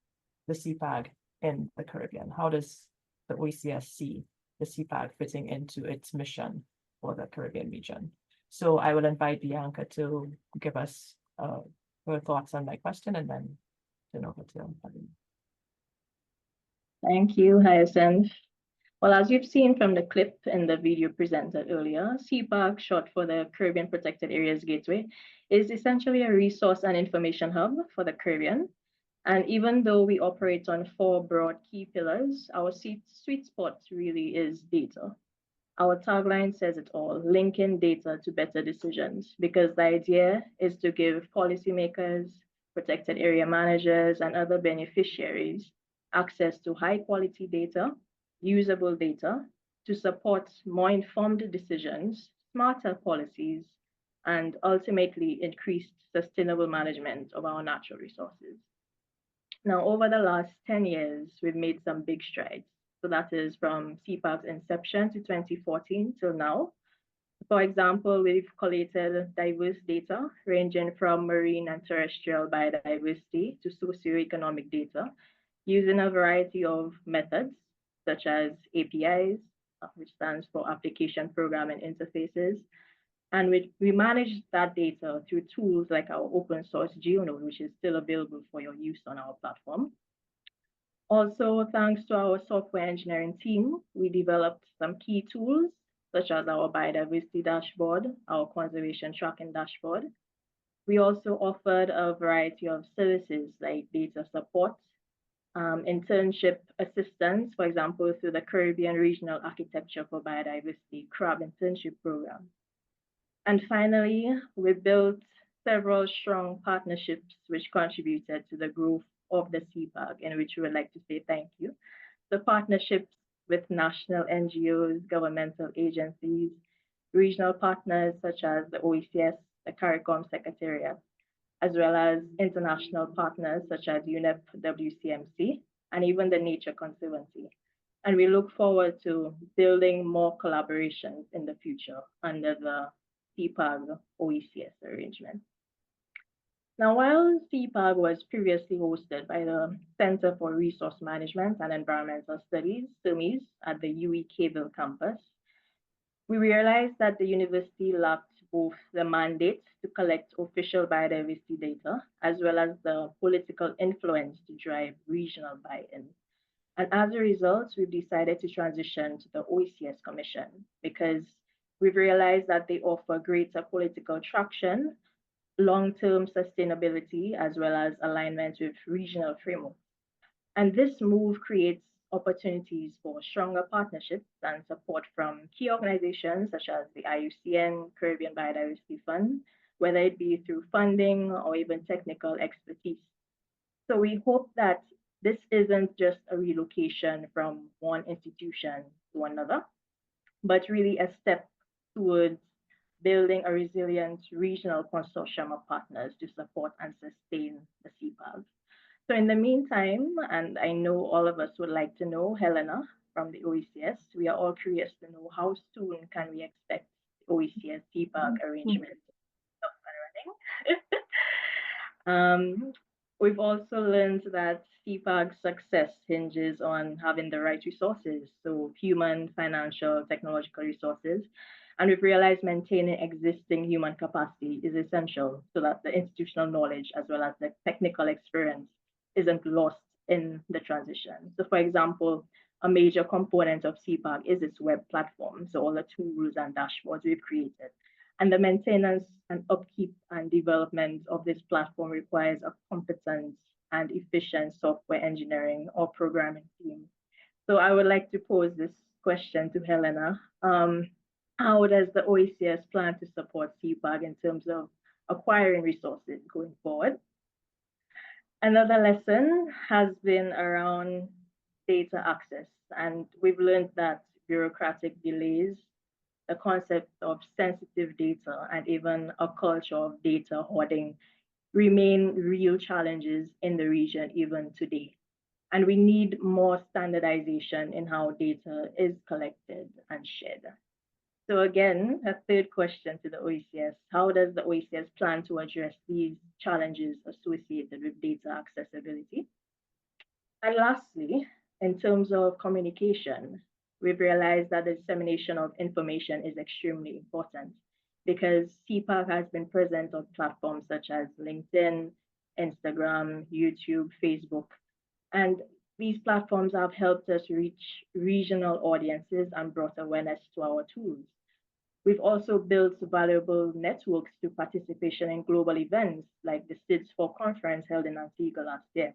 the CPAG in the Caribbean? How does the OECS see the CPAG fitting into its mission for the Caribbean region? So I will invite Bianca to give us her thoughts on my question and then turn over to Helena. Thank you, Hyacinth. Well, as you've seen from the clip in the video presented earlier, CPAG, short for the Caribbean Protected Areas Gateway, is essentially a resource and information hub for the Caribbean. And even though we operate on 4 broad key pillars, our sweet spot really is data. Our tagline says it all, linking data to better decisions, because the idea is to give policymakers, protected area managers, and other beneficiaries access to high quality data, usable data, to support more informed decisions, smarter policies, and ultimately increased sustainable management of our natural resources. Now, over the last 10 years, we've made some big strides. So that is from CPAG's inception to 2014 till now. For example, we've collated diverse data ranging from marine and terrestrial biodiversity to socioeconomic data using a variety of methods, such as APIs, which stands for Application Programming Interfaces. And we manage that data through tools like our open source GeoNode, which is still available for your use on our platform. Also, thanks to our software engineering team, we developed some key tools, such as our biodiversity dashboard, our conservation tracking dashboard. We also offered a variety of services like data support, internship assistance, for example, through the Caribbean Regional Architecture for Biodiversity CRAB internship program. And finally, we built several strong partnerships which contributed to the growth of the CPAG, in which we would like to say thank you. The partnerships with national NGOs, governmental agencies, regional partners such as the OECS, the CARICOM Secretariat, as well as international partners such as UNEP, WCMC, and even the Nature Conservancy. And we look forward to building more collaborations in the future under the CPAG OECS arrangement. Now, while CPAG was previously hosted by the Center for Resource Management and Environmental Studies, CERMES, at the UE Cable campus, we realized that the university lacked both the mandate to collect official biodiversity data, as well as the political influence to drive regional buy-in. And as a result, we've decided to transition to the OECS Commission because we've realized that they offer greater political traction, long-term sustainability, as well as alignment with regional frameworks. And this move creates opportunities for stronger partnerships and support from key organizations such as the IUCN Caribbean Biodiversity Fund, whether it be through funding or even technical expertise. So we hope that this isn't just a relocation from one institution to another, but really a step towards building a resilient regional consortium of partners to support and sustain the CPAG. So in the meantime, and I know all of us would like to know, Helena from the OECS, we are all curious to know how soon can we expect the OECS CPAG arrangement up and running? We've also learned that CPAG success hinges on having the right resources, so human, financial, technological resources. And we've realized maintaining existing human capacity is essential so that the institutional knowledge as well as the technical experience isn't lost in the transition. So for example, a major component of CPAG is its web platform, so all the tools and dashboards we've created. And the maintenance and upkeep and development of this platform requires a competent and efficient software engineering or programming team. So I would like to pose this question to Helena. How does the OECS plan to support CPAG in terms of acquiring resources going forward? Another lesson has been around data access, and we've learned that bureaucratic delays, the concept of sensitive data, and even a culture of data hoarding remain real challenges in the region even today. And we need more standardization in how data is collected and shared. So again, a third question to the OECS, how does the OECS plan to address these challenges associated with data accessibility? And lastly, in terms of communication, we've realized that the dissemination of information is extremely important because CPAG has been present on platforms such as LinkedIn, Instagram, YouTube, Facebook, and these platforms have helped us reach regional audiences and brought awareness to our tools. We've also built valuable networks through participation in global events like the SIDS4 conference held in Antigua last year.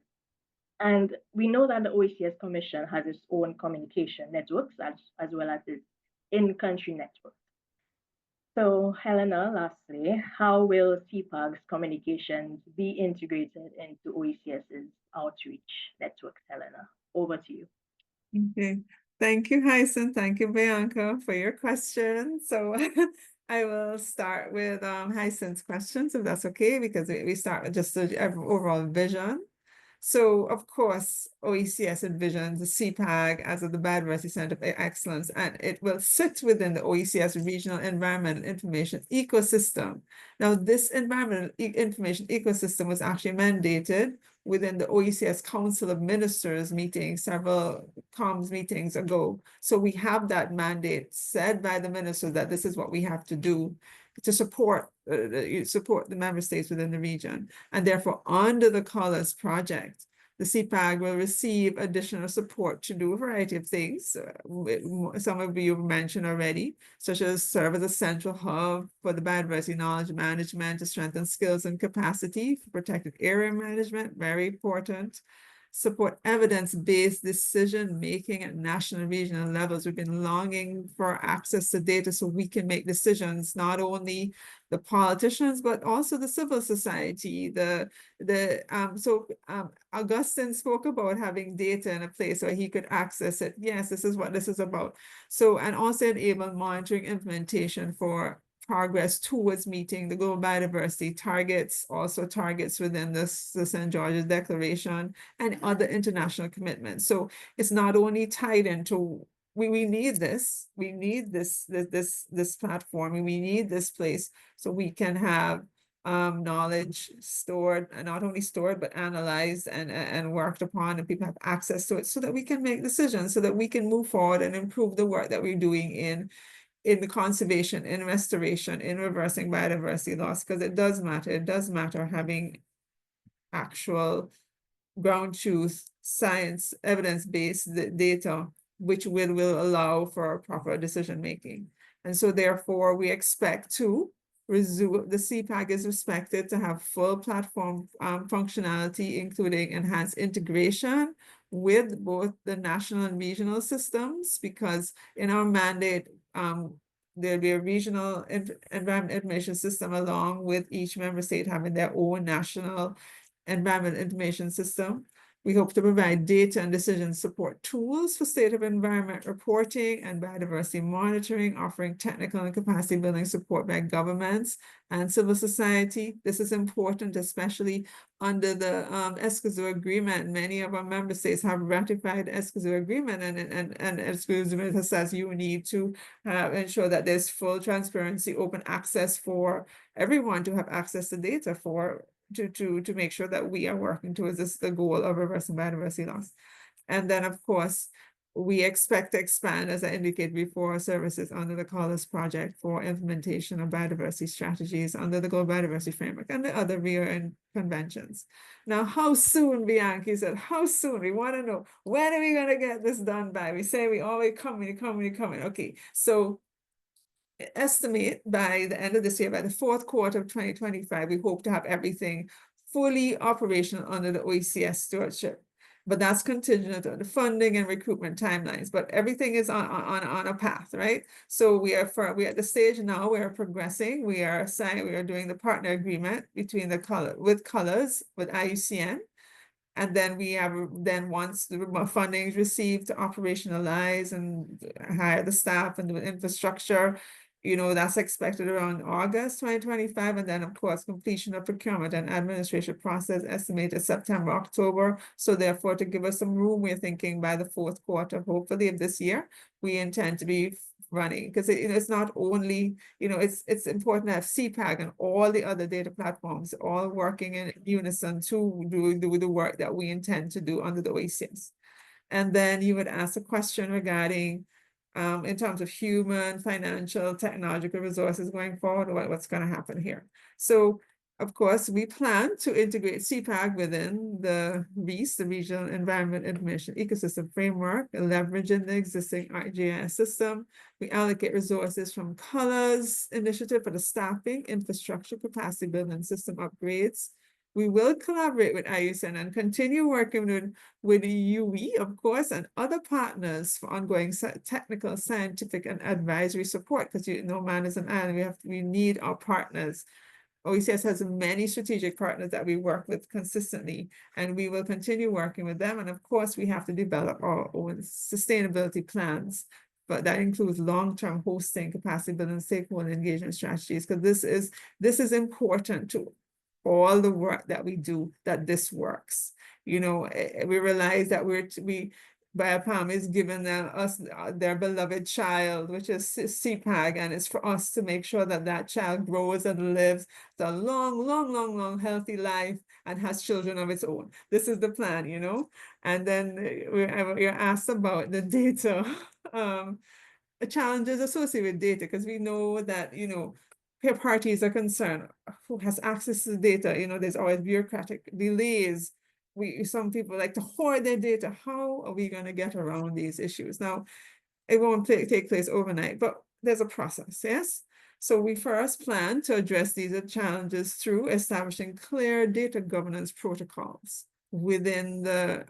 And we know that the OECS Commission has its own communication networks as well as its in-country network. So Helena, lastly, how will CPAG's communications be integrated into OECS's outreach networks? Helena, over to you. Okay, thank you, Hyson. Thank you, Bianca, for your question. So I will start with Hyson's questions, if that's okay, because we start with just the overall vision. So, of course, OECS envisions the CPAG as the Biodiversity Center of Excellence, and it will sit within the OECS Regional Environmental Information Ecosystem. Now, this environmental information ecosystem was actually mandated within the OECS Council of Ministers meeting several COMS meetings ago. So we have that mandate said by the ministers that this is what we have to do to support the member states within the region. And therefore, under the COLOS project, the CPAG will receive additional support to do a variety of things. Some of you mentioned already, such as serve as a central hub for the biodiversity knowledge management to strengthen skills and capacity for protected area management, very important. Support evidence-based decision-making at national and regional levels. We've been longing for access to data so we can make decisions, not only the politicians, but also the civil society. Augustine spoke about having data in a place where he could access it. Yes, this is what this is about. So, and also enable monitoring implementation for progress towards meeting the global biodiversity targets, also targets within the St. George's Declaration and other international commitments. So it's not only tied into, we need this platform, and we need this place so we can have knowledge stored, and not only stored, but analyzed and worked upon, and people have access to it so that we can make decisions, so that we can move forward and improve the work that we're doing in the conservation, in restoration, in reversing biodiversity loss, because it does matter having actual ground truth, science, evidence-based data, which will allow for proper decision-making. And so therefore we expect to resume, the CPAG is expected to have full platform functionality, including enhanced integration with both the national and regional systems, because in our mandate, there'll be a regional environment information system along with each member state having their own national environmental information system. We hope to provide data and decision support tools for state of environment reporting and biodiversity monitoring, offering technical and capacity building support by governments and civil society. This is important, especially under the Escazú Agreement. Many of our member states have ratified the Escazú Agreement, and Escazú Agreement says you need to ensure that there's full transparency, open access for everyone to have access to data to make sure that we are working towards the goal of reversing biodiversity loss. And then, of course, we expect to expand, as I indicated before, services under the COLUS project for implementation of biodiversity strategies under the Global Biodiversity Framework and the other Rio conventions. Now, how soon, Bianchi said, how soon? We want to know, when are we going to get this done by? We say we always coming. Okay, so estimate by the end of this year, by the fourth quarter of 2025, we hope to have everything fully operational under the OECS stewardship. But that's contingent on the funding and recruitment timelines. But everything is on a path, right? So we are at the stage now. We are progressing. We are doing the partner agreement between with COLUS, with IUCN. And then once the funding is received to operationalize and hire the staff and the infrastructure, that's expected around August 2025. And then, of course, completion of procurement and administration process estimated September, October. So therefore, to give us some room, we're thinking by the fourth quarter, hopefully, of this year, we intend to be running, because it's not only, it's important to have CPAG and all the other data platforms all working in unison to do the work that we intend to do under the OECS. And then you would ask a question regarding in terms of human, financial, technological resources going forward, what's going to happen here. So, of course, we plan to integrate CPAG within the REES, the Regional Environment Information Ecosystem Framework, leveraging the existing ArcGIS system. We allocate resources from COLUS initiative for the staffing, infrastructure, capacity building, system upgrades. We will collaborate with IUCN and continue working with the UE, of course, and other partners for ongoing technical, scientific, and advisory support, because man is an island. We need our partners. OECS has many strategic partners that we work with consistently, and we will continue working with them. And of course, we have to develop our own sustainability plans, but that includes long-term hosting, capacity building, stakeholder engagement strategies, because this is important to all the work that we do, that this works. We realize that BIOPAMA is giving us their beloved child, which is CPAG, and it's for us to make sure that that child grows and lives a long, healthy life and has children of its own. This is the plan, And then we're asked about the data, challenges associated with data, because we know that, parties are concerned who has access to the data. There's always bureaucratic delays. Some people like to hoard their data. How are we going to get around these issues? Now, it won't take place overnight, but there's a process, yes? So we first plan to address these challenges through establishing clear data governance protocols within the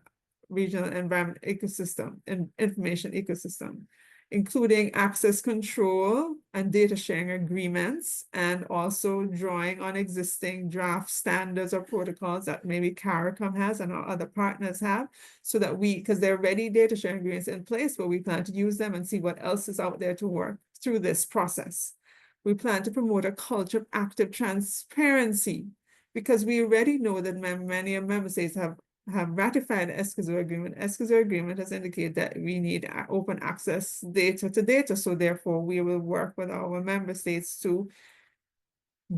regional environment ecosystem and information ecosystem, including access control and data sharing agreements, and also drawing on existing draft standards or protocols that maybe CARICOM has and our other partners have, so that because they're already data sharing agreements in place, but we plan to use them and see what else is out there to work through this process. We plan to promote a culture of active transparency, because we already know that many member states have ratified the Escazú Agreement. Escazú Agreement has indicated that we need open access data to data. So therefore, we will work with our member states to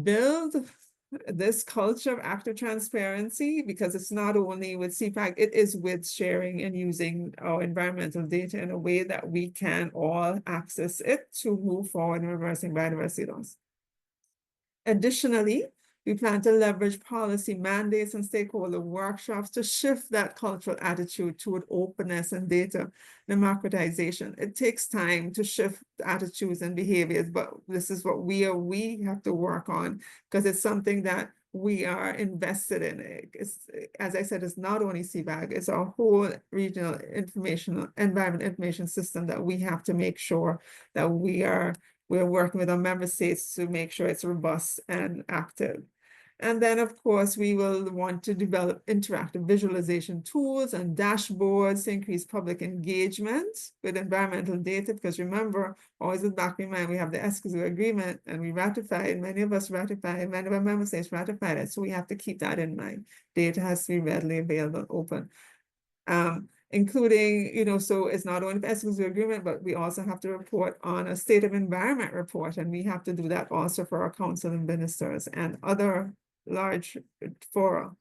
build this culture of active transparency, because it's not only with CPAG, it is with sharing and using our environmental data in a way that we can all access it to move forward in reversing biodiversity loss. Additionally, we plan to leverage policy mandates and stakeholder workshops to shift that cultural attitude toward openness and data democratization. It takes time to shift attitudes and behaviors, but this is what we have to work on, because it's something that we are invested in. As I said, it's not only CBAG, it's our whole regional environment information system that we have to make sure that we're working with our member states to make sure it's robust and active. And then, of course, we will want to develop interactive visualization tools and dashboards to increase public engagement with environmental data. Because remember, always in the back of your mind, we have the Escazú Agreement and we ratified, many of us ratified, many of our member states ratified it. So we have to keep that in mind. Data has to be readily available and open. Including, so it's not only the Escazú Agreement, but we also have to report on a state of environment report, and we have to do that also for our council and ministers and other large fora.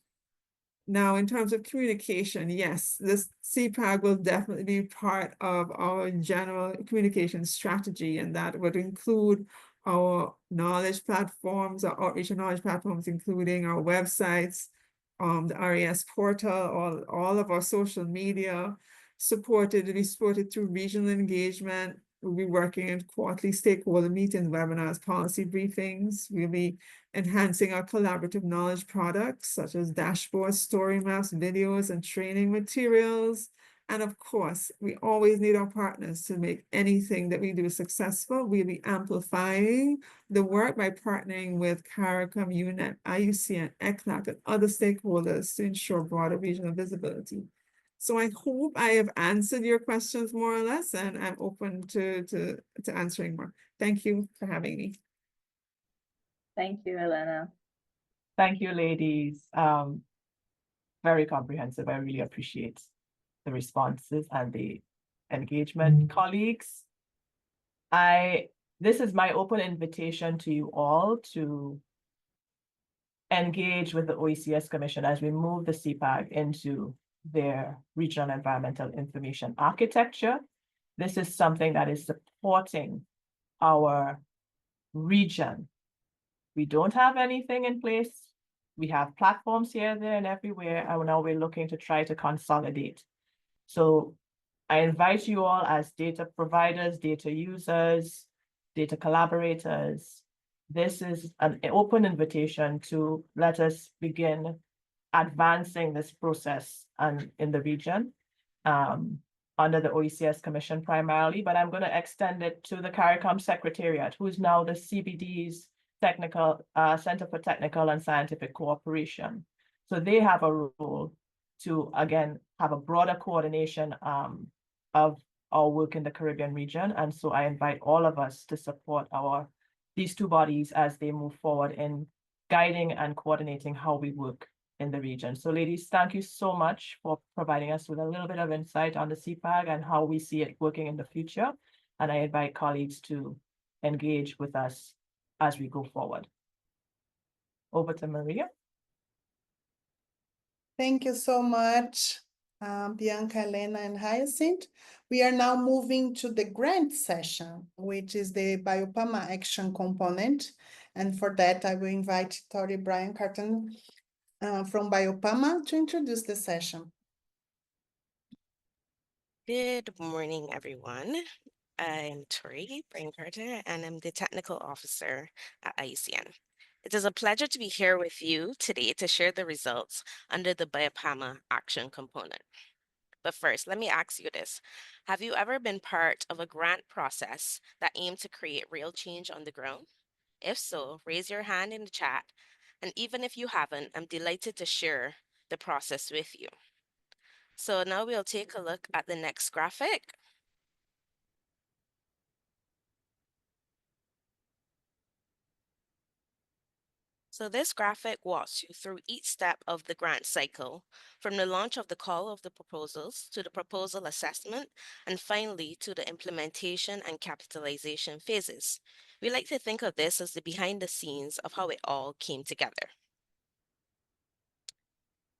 Now, in terms of communication, yes, this CPAG will definitely be part of our general communication strategy, and that would include our knowledge platforms, our outreach and knowledge platforms, including our websites, the RES portal, all of our social media, be supported through regional engagement. We'll be working in quarterly stakeholder meetings, webinars, policy briefings. We'll be enhancing our collaborative knowledge products, such as dashboards, story maps, videos, and training materials. And of course, we always need our partners to make anything that we do successful. We'll be amplifying the work by partnering with CARICOM, UNEP, IUCN, ECLAC, and other stakeholders to ensure broader regional visibility. So I hope I have answered your questions more or less, and I'm open to answering more. Thank you for having me. Thank you, Elena. Thank you, ladies. Very comprehensive. I really appreciate the responses and the engagement. Colleagues, this is my open invitation to you all to engage with the OECS Commission as we move the CPAG into their regional environmental information architecture. This is something that is supporting our region. We don't have anything in place. We have platforms here, there, and everywhere, and now we're looking to try to consolidate. So I invite you all as data providers, data users, data collaborators. This is an open invitation to let us begin advancing this process in the region under the OECS Commission primarily, but I'm going to extend it to the CARICOM Secretariat, who is now the CBD's Center for Technical and Scientific Cooperation. So they have a role to, again, have a broader coordination of our work in the Caribbean region. And so I invite all of us to support these two bodies as they move forward in guiding and coordinating how we work in the region. So ladies, thank you so much for providing us with a little bit of insight on the CPAG and how we see it working in the future. And I invite colleagues to engage with us as we go forward. Over to Maria. Thank you so much, Bianca, Elena, and Hyacinth. We are now moving to the grant session, which is the BIOPAMA action component. And for that, I will invite Tori Brian Carton from BIOPAMA to introduce the session. Good morning, everyone. I'm Tori Brian Carter, and I'm the Technical Officer at IUCN. It is a pleasure to be here with you today to share the results under the BIOPAMA action component. But first, let me ask you this. Have you ever been part of a grant process that aimed to create real change on the ground? If so, raise your hand in the chat. And even if you haven't, I'm delighted to share the process with you. So now we'll take a look at the next graphic. So this graphic walks you through each step of the grant cycle, from the launch of the call of the proposals to the proposal assessment, and finally to the implementation and capitalization phases. We like to think of this as the behind the scenes of how it all came together.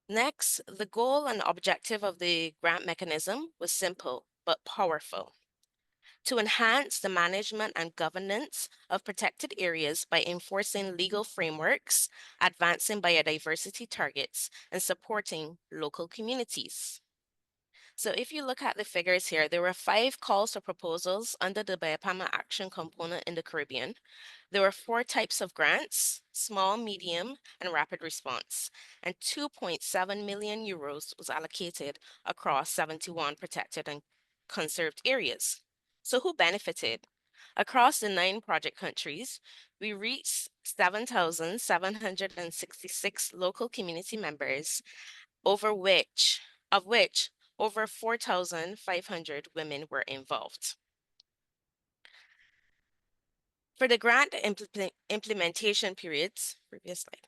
Next, the goal and objective of the grant mechanism was simple but powerful: to enhance the management and governance of protected areas by enforcing legal frameworks, advancing biodiversity targets, and supporting local communities. So if you look at the figures here, there were 5 calls for proposals under the BIOPAMA action component in the Caribbean. There were 4 types of grants: small, medium, and rapid response, and 2.7 million euros was allocated across 71 protected and conserved areas. So who benefited? Across the 9 project countries, We reached 7,766 local community members, of which over 4,500 women were involved. For the grant implementation periods, previous slide,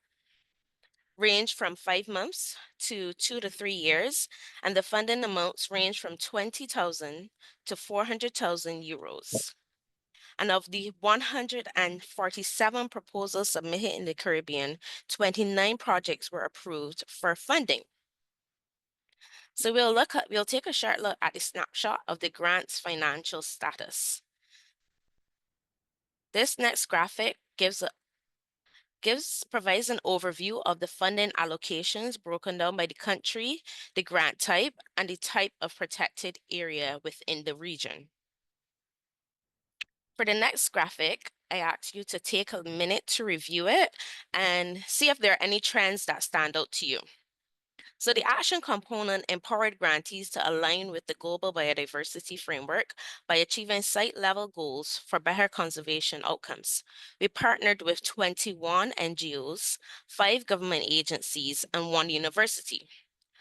range from 5 months to 2 to 3 years, and the funding amounts range from 20,000 to 400,000 euros. And of the 147 proposals submitted in the Caribbean, 29 projects were approved for funding. So we'll take a short look at the snapshot of the grant's financial status. This next graphic provides an overview of the funding allocations broken down by the country, the grant type, and the type of protected area within the region. For the next graphic, I ask you to take a minute to review it and see if there are any trends that stand out to you. So the action component empowered grantees to align with the global biodiversity framework by achieving site-level goals for better conservation outcomes. We partnered with 21 NGOs, 5 government agencies, and 1 university.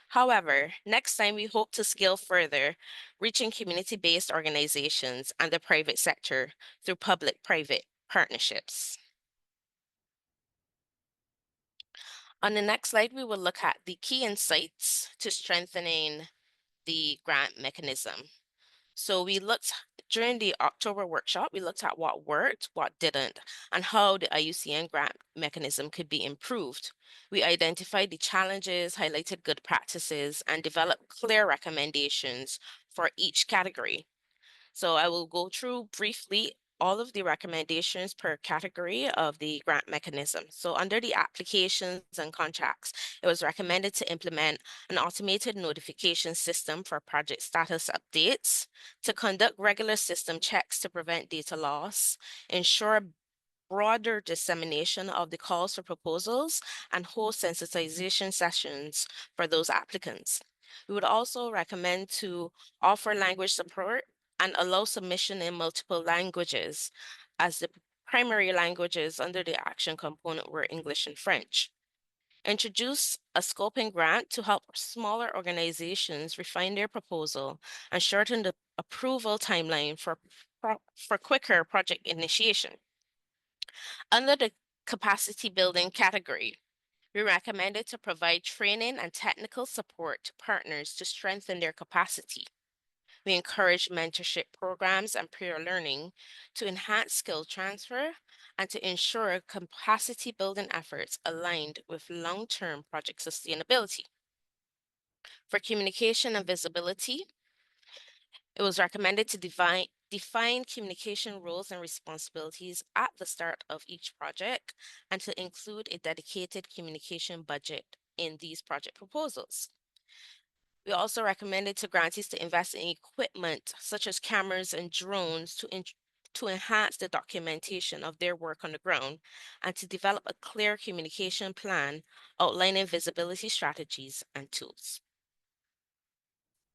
However, next time we hope to scale further, reaching community-based organizations and the private sector through public-private partnerships. On the next slide, we will look at the key insights to strengthening the grant mechanism. So during the October workshop, we looked at what worked, what didn't, and how the IUCN grant mechanism could be improved. We identified the challenges, highlighted good practices, and developed clear recommendations for each category. So I will go through briefly all of the recommendations per category of the grant mechanism. So under the applications and contracts, it was recommended to implement an automated notification system for project status updates, to conduct regular system checks to prevent data loss, ensure broader dissemination of the calls for proposals, and host sensitization sessions for those applicants. We would also recommend to offer language support and allow submission in multiple languages, as the primary languages under the action component were English and French. Introduce a scoping grant to help smaller organizations refine their proposal and shorten the approval timeline for quicker project initiation. Under the capacity building category, we recommended to provide training and technical support to partners to strengthen their capacity. We encourage mentorship programs and peer learning to enhance skill transfer and to ensure capacity building efforts aligned with long-term project sustainability. For communication and visibility, it was recommended to define communication roles and responsibilities at the start of each project and to include a dedicated communication budget in these project proposals. We also recommended to grantees to invest in equipment such as cameras and drones to enhance the documentation of their work on the ground and to develop a clear communication plan outlining visibility strategies and tools.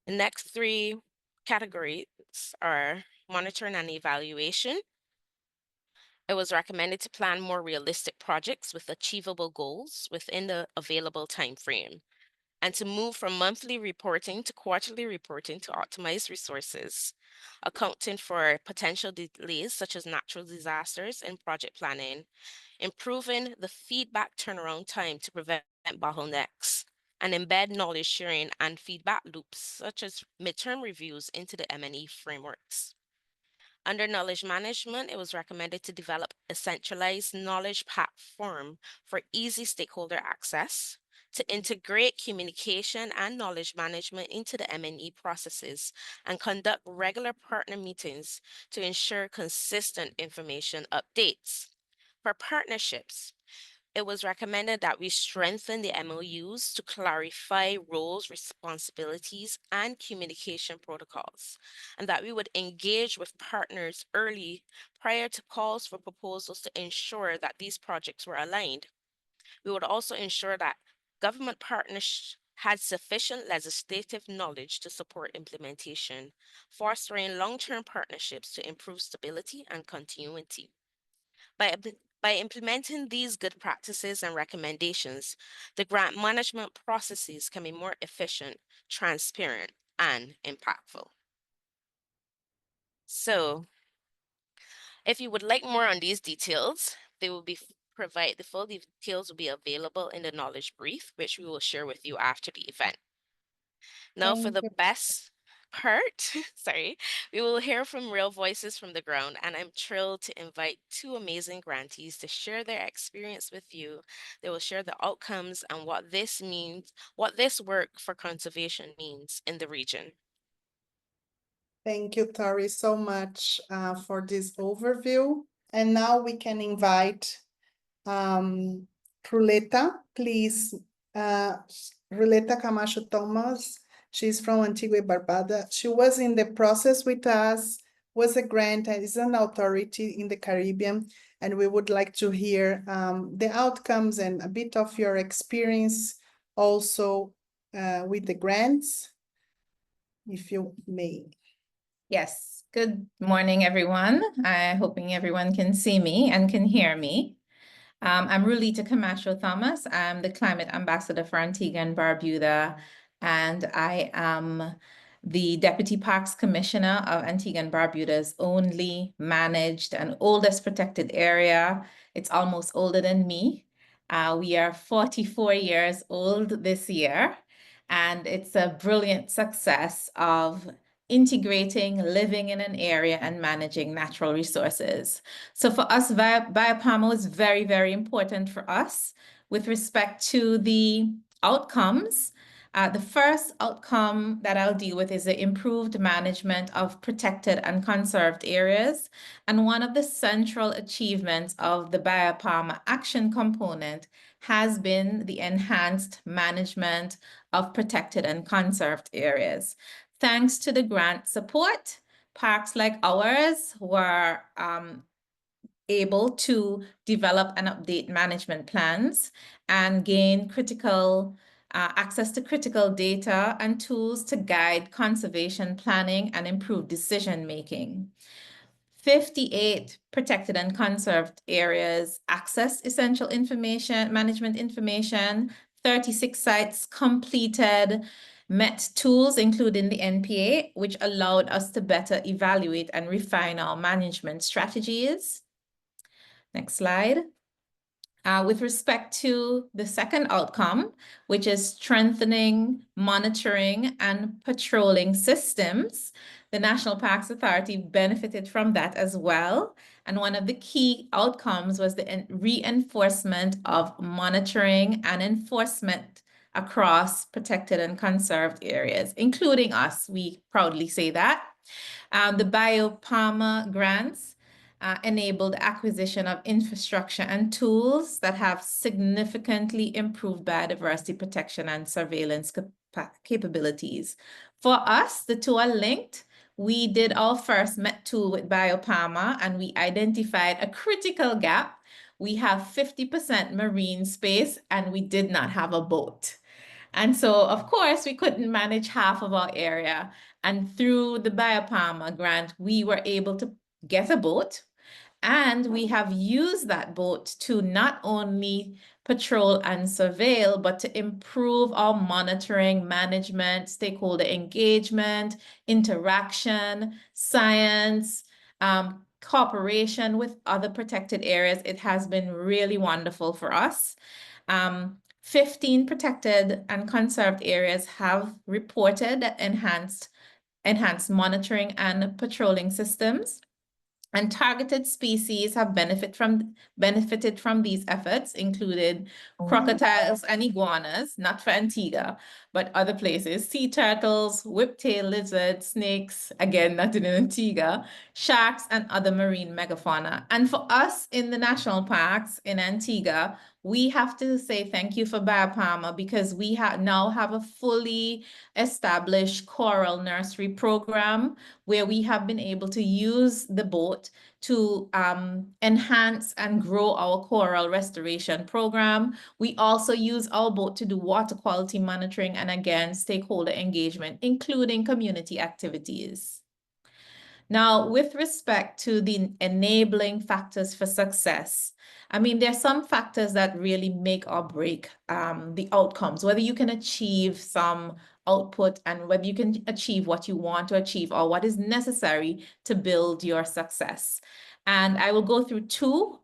The next 3 categories are monitoring and evaluation. It was recommended to plan more realistic projects with achievable goals within the available time frame, and to move from monthly reporting to quarterly reporting to optimize resources, accounting for potential delays such as natural disasters in project planning, improving the feedback turnaround time to prevent bottlenecks, and embed knowledge sharing and feedback loops such as midterm reviews into the M&E frameworks. Under knowledge management, it was recommended to develop a centralized knowledge platform for easy stakeholder access, to integrate communication and knowledge management into the M&E processes, and conduct regular partner meetings to ensure consistent information updates. For partnerships, it was recommended that we strengthen the MOUs to clarify roles, responsibilities, and communication protocols, and that we would engage with partners early prior to calls for proposals to ensure that these projects were aligned. We would also ensure that government partners had sufficient legislative knowledge to support implementation, fostering long-term partnerships to improve stability and continuity. By By implementing these good practices and recommendations, the grant management processes can be more efficient, transparent, and impactful. So, if you would like more on these details, they will be the full details will be available in the knowledge brief, which we will share with you after the event. Now for Thank the you. best part, sorry, we will hear from real voices from the ground, and I'm thrilled to invite two amazing grantees to share their experience with you. They will share the outcomes and what this means, what this work for conservation means in the region. Thank you, Tori, so much for this overview. And now we can invite Ruleta, please. Ruleta Camacho Thomas, she's from Antigua y Barbuda. She was in the process with us, was a grant and is an authority in the Caribbean. And we would like to hear the outcomes and a bit of your experience also with the grants, if you may. Yes, good morning, everyone. I'm hoping everyone can see me and can hear me. I'm Ruleta Camacho Thomas. I'm the Climate Ambassador for Antigua and Barbuda, and I am the Deputy Parks Commissioner of Antigua and Barbuda's only managed and oldest protected area. It's almost older than me. We are 44 years old this year, and it's a brilliant success of integrating living in an area and managing natural resources. So for us, BIOPAMA is very, very important for us with respect to the outcomes. The first outcome that I'll deal with is the improved management of protected and conserved areas. And one of the central achievements of the BIOPAMA action component has been the enhanced management of protected and conserved areas. Thanks to the grant support, parks like ours were able to develop and update management plans and gain access to critical data and tools to guide conservation planning and improve decision making. 58 protected and conserved areas access essential information, management information. 36 sites completed MET tools, including the NPA, which allowed us to better evaluate and refine our management strategies. Next slide. With respect to the second outcome, which is strengthening, monitoring, and patrolling systems, the National Parks Authority benefited from that as well. And one of the key outcomes was the reinforcement of monitoring and enforcement across protected and conserved areas, including us. We proudly say that. The BIOPAMA grants enabled acquisition of infrastructure and tools that have significantly improved biodiversity protection and surveillance capabilities. For us, the two are linked. We did our first MET tool with BIOPAMA, and we identified a critical gap. We have 50% marine space, and we did not have a boat. And so, of course, we couldn't manage half of our area. And through the BIOPAMA grant, we were able to get a boat. And we have used that boat to not only patrol and surveil, but to improve our monitoring, management, stakeholder engagement, interaction, science, cooperation with other protected areas. It has been really wonderful for us. 15 protected and conserved areas have reported enhanced monitoring and patrolling systems. And targeted species have benefited from these efforts, including crocodiles and iguanas, not for Antigua, but other places, sea turtles, whiptail lizards, snakes, again, not in Antigua, sharks, and other marine megafauna. And for us in the national parks in Antigua, we have to say thank you for BIOPAMA because we now have a fully established coral nursery program where we have been able to use the boat to enhance and grow our coral restoration program. We also use our boat to do water quality monitoring and again, stakeholder engagement, including community activities. Now, with respect to the enabling factors for success, I mean, there are some factors that really make or break the outcomes, whether you can achieve some output and whether you can achieve what you want to achieve or what is necessary to build your success. And I will go through two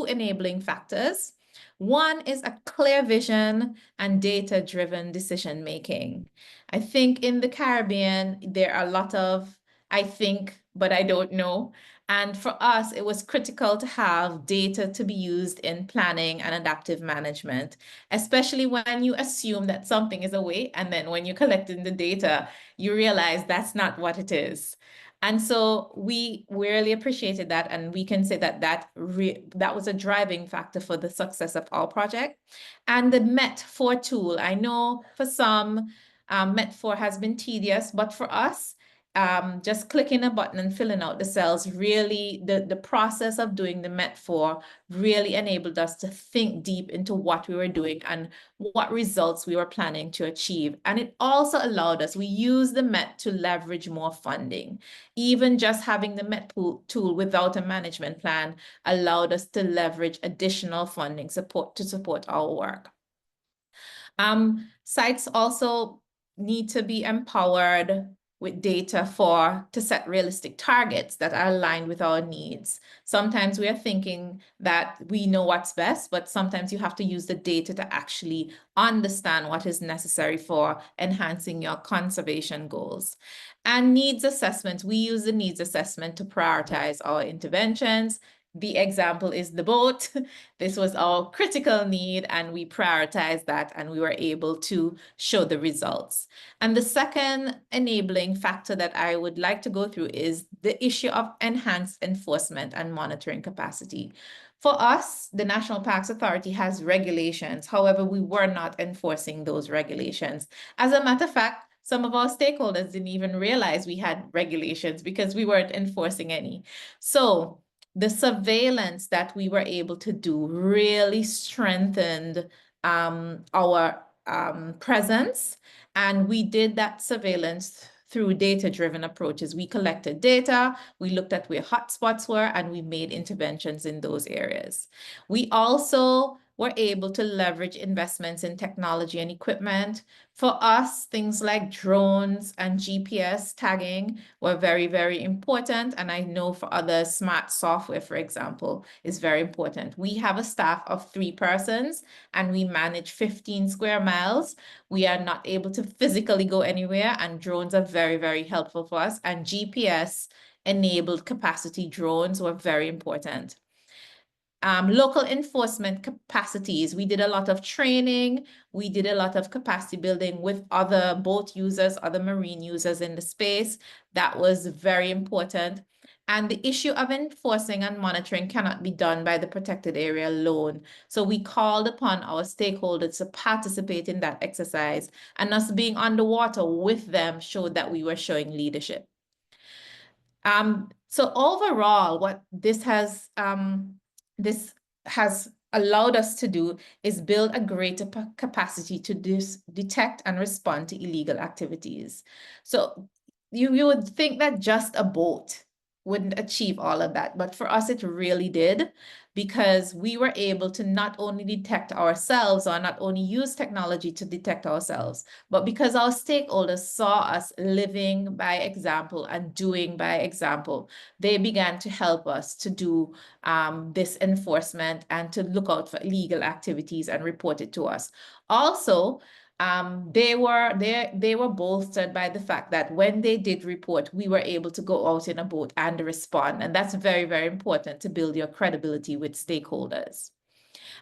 enabling factors. One is a clear vision and data-driven decision making. I think in the Caribbean, there are a lot of I think, but I don't know. And for us, it was critical to have data to be used in planning and adaptive management, especially when you assume that something is away. And then when you're collecting the data, you realize that's not what it is. And so we really appreciated that. And we can say that that was a driving factor for the success of our project. And the MET4 tool, I know for some, MET4 has been tedious, but for us, just clicking a button and filling out the cells, really, the process of doing the MET4 really enabled us to think deep into what we were doing and what results we were planning to achieve. And it also allowed us, we used the MET to leverage more funding. Even just having the MET tool without a management plan allowed us to leverage additional funding to support our work. Sites also need to be empowered with data to set realistic targets that are aligned with our needs. Sometimes we are thinking that we know what's best, but sometimes you have to use the data to actually understand what is necessary for enhancing your conservation goals. And needs assessments, we use the needs assessment to prioritize our interventions. The example is the boat. This was our critical need and we prioritized that and we were able to show the results. And the second enabling factor that I would like to go through is the issue of enhanced enforcement and monitoring capacity. For us, the National Parks Authority has regulations. However, we were not enforcing those regulations. As a matter of fact, some of our stakeholders didn't even realize we had regulations because we weren't enforcing any. So the surveillance that we were able to do really strengthened our presence. And we did that surveillance through data-driven approaches. We collected data, we looked at where hotspots were, and we made interventions in those areas. We also were able to leverage investments in technology and equipment. For us, things like drones and GPS tagging were very, very important. And I know for others, smart software, for example, is very important. We have a staff of 3 persons and we manage 15 square miles. We are not able to physically go anywhere, and drones are very, very helpful for us. And GPS enabled capacity drones were very important. Local enforcement capacities. We did a lot of training. We did a lot of capacity building with other boat users, other marine users in the space. That was very important. And the issue of enforcing and monitoring cannot be done by the protected area alone. So we called upon our stakeholders to participate in that exercise, and us being underwater with them showed that we were showing leadership. So overall, what this has allowed us to do is build a greater capacity to detect and respond to illegal activities. So you would think that just a boat wouldn't achieve all of that, but for us, it really did, because we were able to not only detect ourselves or not only use technology to detect ourselves, but because our stakeholders saw us living by example and doing by example, they began to help us to do this enforcement and to look out for illegal activities and report it to us. Also, they were bolstered by the fact that when they did report, we were able to go out in a boat and respond. And that's very, very important to build your credibility with stakeholders.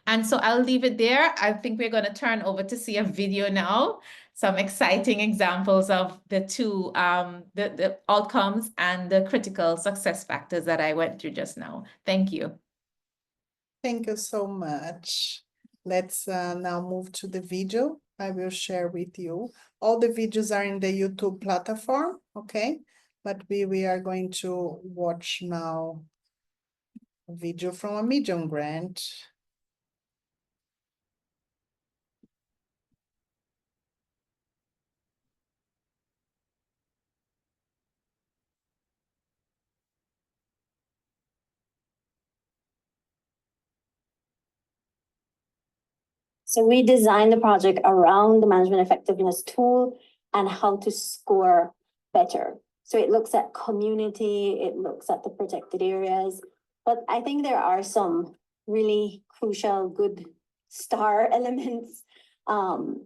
And so I'll leave it there. I think we're going to turn over to see a video now, some exciting examples of the two, the outcomes and the critical success factors that I went through just now. Thank you. Thank you so much. Let's now move to the video. I will share with you. All the videos are in the YouTube platform, okay? But we are going to watch now a video from a Medium grant. So we designed the project around the management effectiveness tool and how to score better. So it looks at community, it looks at the protected areas, but I think there are some really crucial good star elements,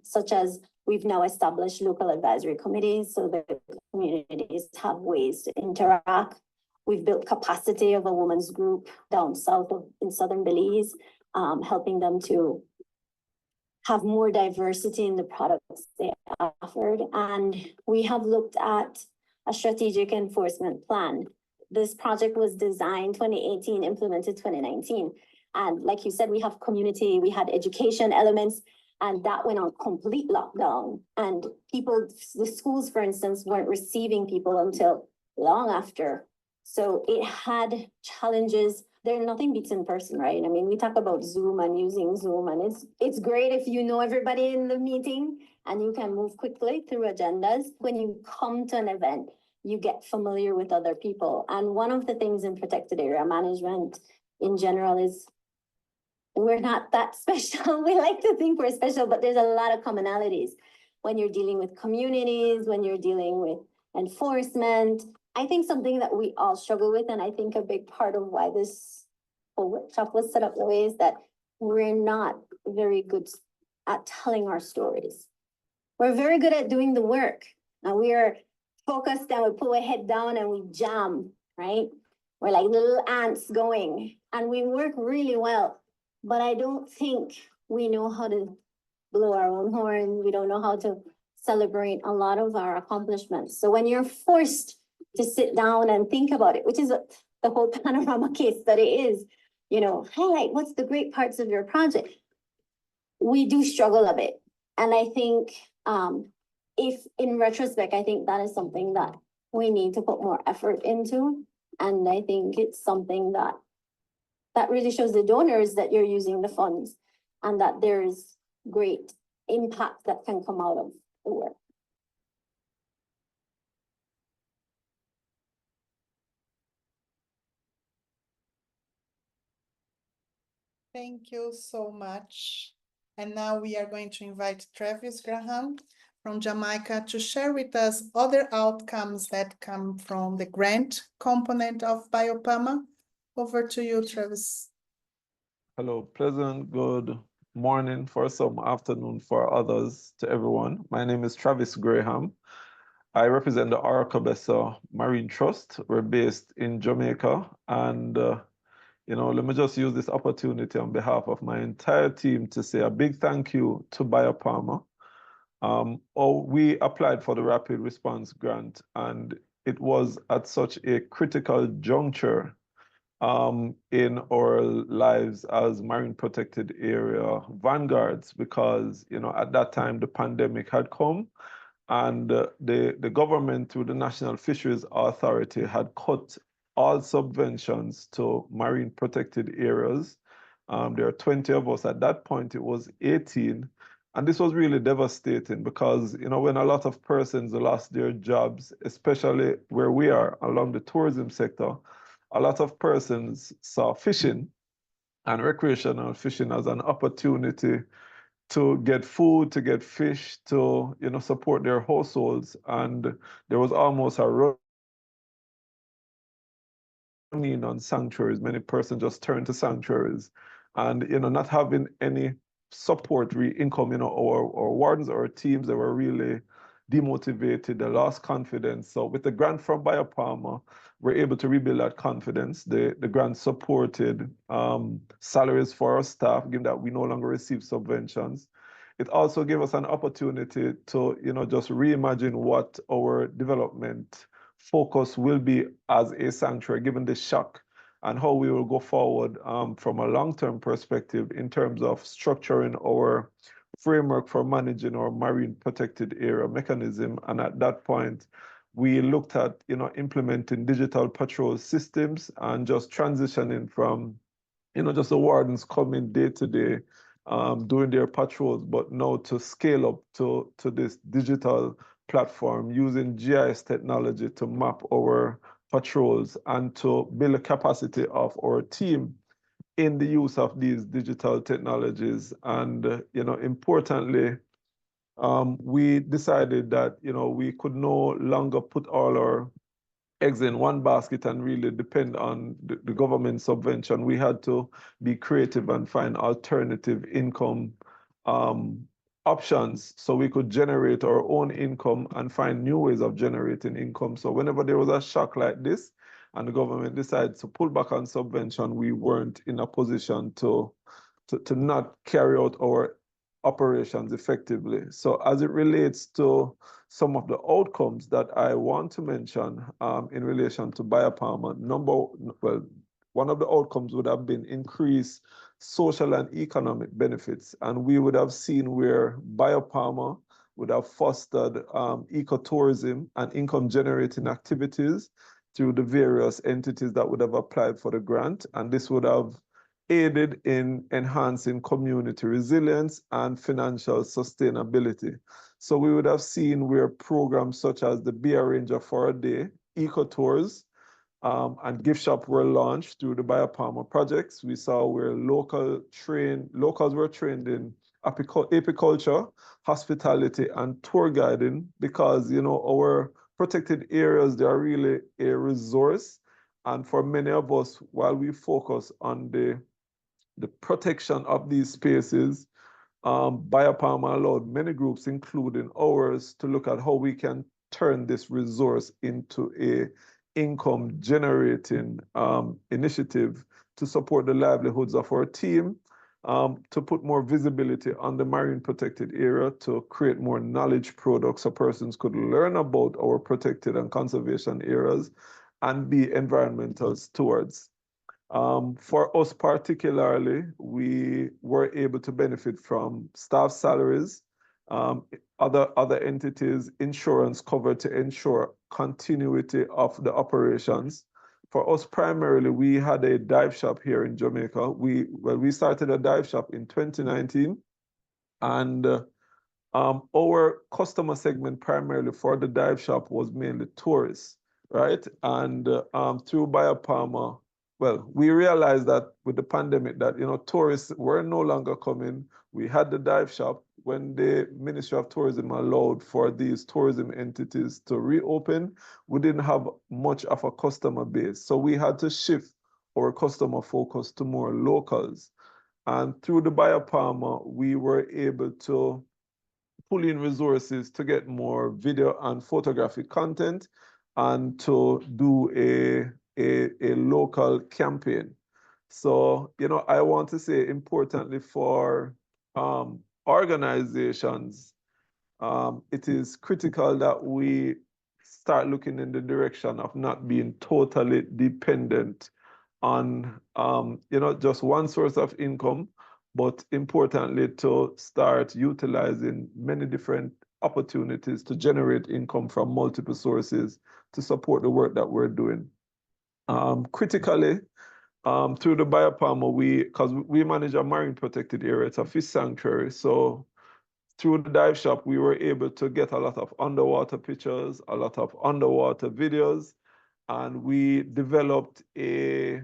such as we've now established local advisory committees so that communities have ways to interact. We've built capacity of a women's group down south in southern Belize, helping them to have more diversity in the products they offered. And we have looked at a strategic enforcement plan. This project was designed 2018, implemented 2019. And like you said, we have community, we had education elements, and that went on complete lockdown. And people, the schools, for instance, weren't receiving people until long after. So it had challenges. There's nothing beats in person, right? I mean, we talk about Zoom and using Zoom, and it's great if you know everybody in the meeting and you can move quickly through agendas. When you come to an event, you get familiar with other people. And one of the things in protected area management in general is we're not that special. We like to think we're special, but there's a lot of commonalities when you're dealing with communities, when you're dealing with enforcement. I think something that we all struggle with, and I think a big part of why this whole workshop was set up the way is that we're not very good at telling our stories. We're very good at doing the work, and we are focused and we put our head down and we jam, right? We're like little ants going, and we work really well, but I don't think we know how to blow our own horn. We don't know how to celebrate a lot of our accomplishments. So when you're forced to sit down and think about it, which is what the whole panorama case study is, highlight what's the great parts of your project. We do struggle a bit. And I think if in retrospect, I think that is something that we need to put more effort into. And I think it's something that really shows the donors that you're using the funds and that there's great impact that can come out of the work. Thank you so much. And now we are going to invite Travis Graham from Jamaica to share with us other outcomes that come from the grant component of BIOPAMA. Over to you, Travis. Hello, pleasant good morning for some, afternoon for others, to everyone. My name is Travis Graham. I represent the Aracabessa Marine Trust. We're based in Jamaica, and let me just use this opportunity on behalf of my entire team to say a big thank you to BIOPAMA. We applied for the Rapid Response Grant, and it was at such a critical juncture in our lives as marine protected area vanguards, because at that time the pandemic had come, and the government through the National Fisheries Authority had cut all subventions to marine protected areas. There are 20 of us. At that point, it was 18. And this was really devastating because, when a lot of persons lost their jobs, especially where we are along the tourism sector, a lot of persons saw fishing and recreational fishing as an opportunity to get food, to get fish, to, support their households. And there was almost a run on sanctuaries. Many persons just turned to sanctuaries, and not having any support income, or wardens or teams that were really demotivated, they lost confidence. So with the grant from BIOPAMA, we're able to rebuild that confidence. The grant supported salaries for our staff, given that we no longer receive subventions. It also gave us an opportunity to, just reimagine what our development focus will be as a sanctuary, given the shock, and how we will go forward from a long-term perspective in terms of structuring our framework for managing our marine protected area mechanism. And at that point, we looked at, implementing digital patrol systems and just transitioning from, just the wardens coming day to day, doing their patrols, but now to scale up to this digital platform using GIS technology to map our patrols and to build a capacity of our team in the use of these digital technologies. And, importantly, we decided that, we could no longer put all our eggs in one basket and really depend on the government subvention. We had to be creative and find alternative income options so we could generate our own income and find new ways of generating income. So whenever there was a shock like this and the government decided to pull back on subvention, we weren't in a position to not carry out our operations effectively. So as it relates to some of the outcomes that I want to mention in relation to BIOPAMA, one of the outcomes would have been increased social and economic benefits. And we would have seen where BIOPAMA would have fostered ecotourism and income generating activities through the various entities that would have applied for the grant. And this would have aided in enhancing community resilience and financial sustainability. So we would have seen where programs such as the Be a Ranger for a Day, eco-tours, and gift shop were launched through the BIOPAMA projects. We saw where locals were trained in apiculture, hospitality, and tour guiding, because our protected areas, they are really a resource. And for many of us, while we focus on the protection of these spaces, BIOPAMA allowed many groups, including ours, to look at how we can turn this resource into a income generating initiative to support the livelihoods of our team, to put more visibility on the marine protected area, to create more knowledge products so persons could learn about our protected and conservation areas and be environmental stewards. For us particularly, we were able to benefit from staff salaries, other entities, insurance cover to ensure continuity of the operations. For us primarily, we had a dive shop here in Jamaica. We started a dive shop in 2019, and our customer segment primarily for the dive shop was mainly tourists, right? And through BIOPAMA, we realized that with the pandemic that, tourists were no longer coming. We had the dive shop. When the Ministry of Tourism allowed for these tourism entities to reopen, we didn't have much of a customer base. So we had to shift our customer focus to more locals. And through the BIOPAMA, we were able to pull in resources to get more video and photographic content and to do a local campaign. So, I want to say importantly for organizations, it is critical that we start looking in the direction of not being totally dependent on, just one source of income, but importantly to start utilizing many different opportunities to generate income from multiple sources to support the work that we're doing. Critically, through the BIOPAMA, because we manage a marine protected area, it's a fish sanctuary. So through the dive shop, we were able to get a lot of underwater pictures, a lot of underwater videos, and we developed a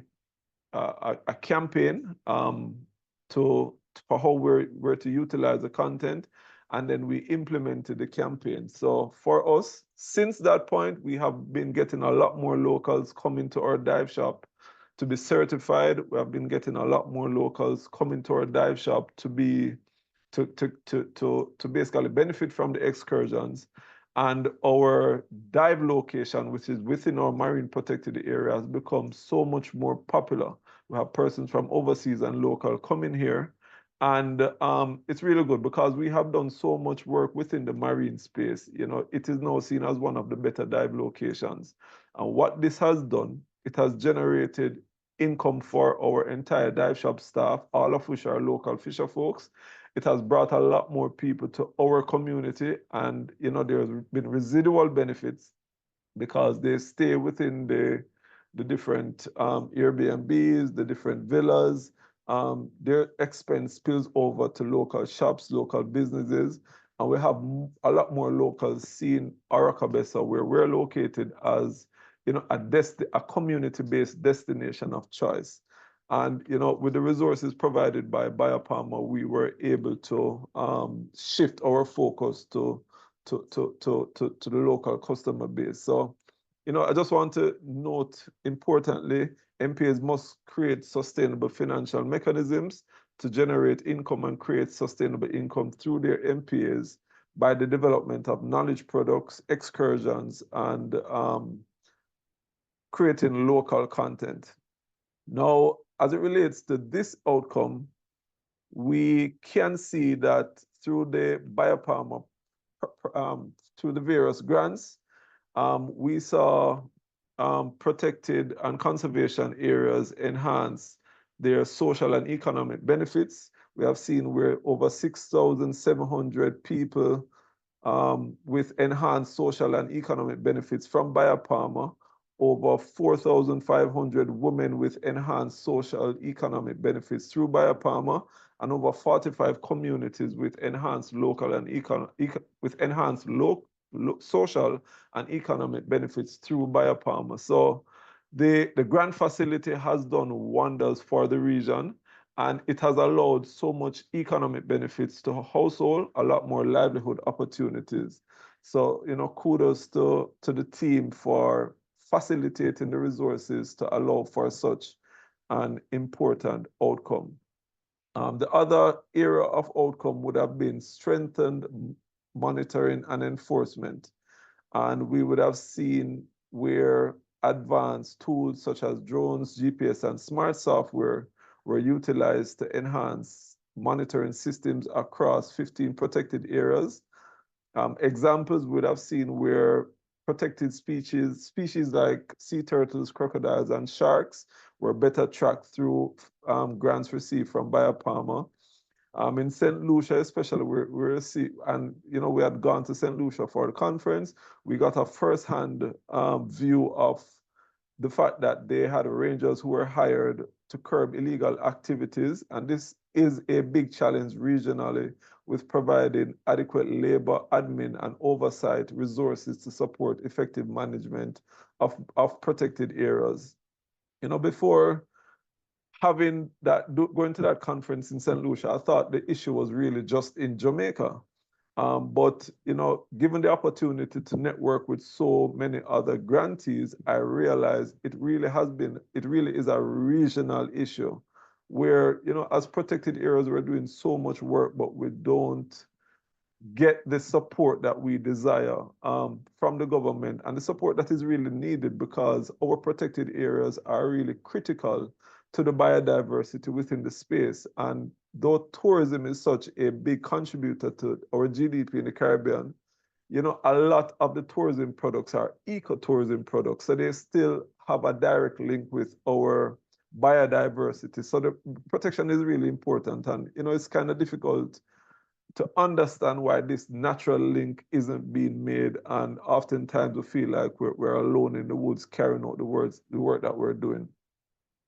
campaign for how we're to utilize the content, and then we implemented the campaign. So for us, since that point, we have been getting a lot more locals coming to our dive shop to be certified. We have been getting a lot more locals coming to our dive shop to basically benefit from the excursions. And our dive location, which is within our marine protected area, has become so much more popular. We have persons from overseas and local coming here. And it's really good because we have done so much work within the marine space. It is now seen as one of the better dive locations. And what this has done, it has generated income for our entire dive shop staff, all of which are local fisher folks. It has brought a lot more people to our community, and there's been residual benefits because they stay within the different Airbnbs, the different villas. Their expense spills over to local shops, local businesses, and we have a lot more locals seeing Aracabessa, where we're located, as a community-based destination of choice. And, you know, with the resources provided by BIOPAMA, we were able to shift our focus to the local customer base. So, you know, I just want to note importantly, MPAs must create sustainable financial mechanisms to generate income and create sustainable income through their MPAs by the development of knowledge products, excursions, and creating local content. Now, as it relates to this outcome, we can see that through the BIOPAMA, through the various grants, we saw protected and conservation areas enhance their social and economic benefits. We have seen where over 6,700 people with enhanced social and economic benefits from BIOPAMA, over 4,500 women with enhanced social economic benefits through BIOPAMA, and over 45 communities with enhanced local and social and economic benefits through BIOPAMA. So the grant facility has done wonders for the region, and it has allowed so much economic benefits to a household, a lot more livelihood opportunities. So, you know, kudos to the team for facilitating the resources to allow for such an important outcome. The other area of outcome would have been strengthened monitoring and enforcement. And we would have seen where advanced tools such as drones, GPS, and smart software were utilized to enhance monitoring systems across 15 protected areas. Examples would have seen where protected species like sea turtles, crocodiles, and sharks were better tracked through grants received from BIOPAMA. In St. Lucia, especially, we had gone to St. Lucia for the conference. We got a first-hand view of the fact that they had rangers who were hired to curb illegal activities, and this is a big challenge regionally with providing adequate labor, admin, and oversight resources to support effective management of protected areas. You know, before going to that conference in St. Lucia, I thought the issue was really just in Jamaica. But, you know, given the opportunity to network with so many other grantees, I realized it really is a regional issue where, you know, as protected areas, we're doing so much work, but we don't get the support that we desire from the government, and the support that is really needed, because our protected areas are really critical to the biodiversity within the space. And though tourism is such a big contributor to our GDP in the Caribbean, you know, a lot of the tourism products are ecotourism products, so they still have a direct link with our biodiversity. So the protection is really important, and, you know, it's kind of difficult to understand why this natural link isn't being made, and oftentimes we feel like we're alone in the woods carrying out the work that we're doing.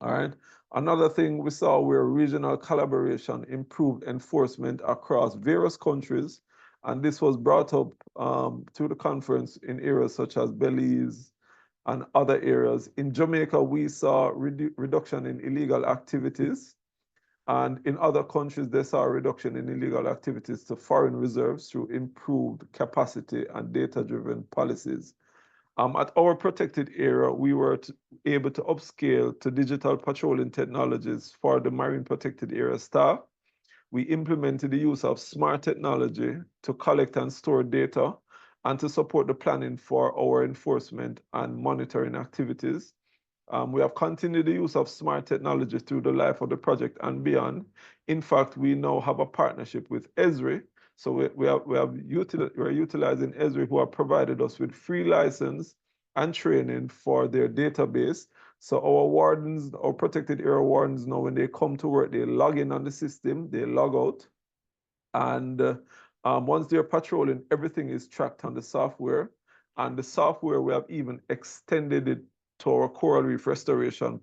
All right. Another thing we saw where regional collaboration improved enforcement across various countries, and this was brought up through the conference in areas such as Belize and other areas. In Jamaica, we saw reduction in illegal activities. And in other countries, they saw a reduction in illegal activities to foreign reserves through improved capacity and data-driven policies. At our protected area, we were able to upscale to digital patrolling technologies for the marine protected area staff. We implemented the use of smart technology to collect and store data and to support the planning for our enforcement and monitoring activities. We have continued the use of smart technology through the life of the project and beyond. In fact, we now have a partnership with Esri. So we're utilizing Esri, who have provided us with free license and training for their database. So our wardens, our protected area wardens, now when they come to work, they log in on the system, they log out. And once they're patrolling, everything is tracked on the software. And the software, we have even extended it to our coral reef restoration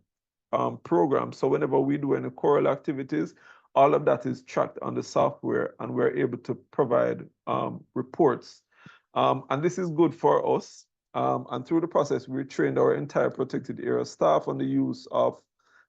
program. So whenever we do any coral activities, all of that is tracked on the software, and we're able to provide reports. And this is good for us. And through the process, we trained our entire protected area staff on the use of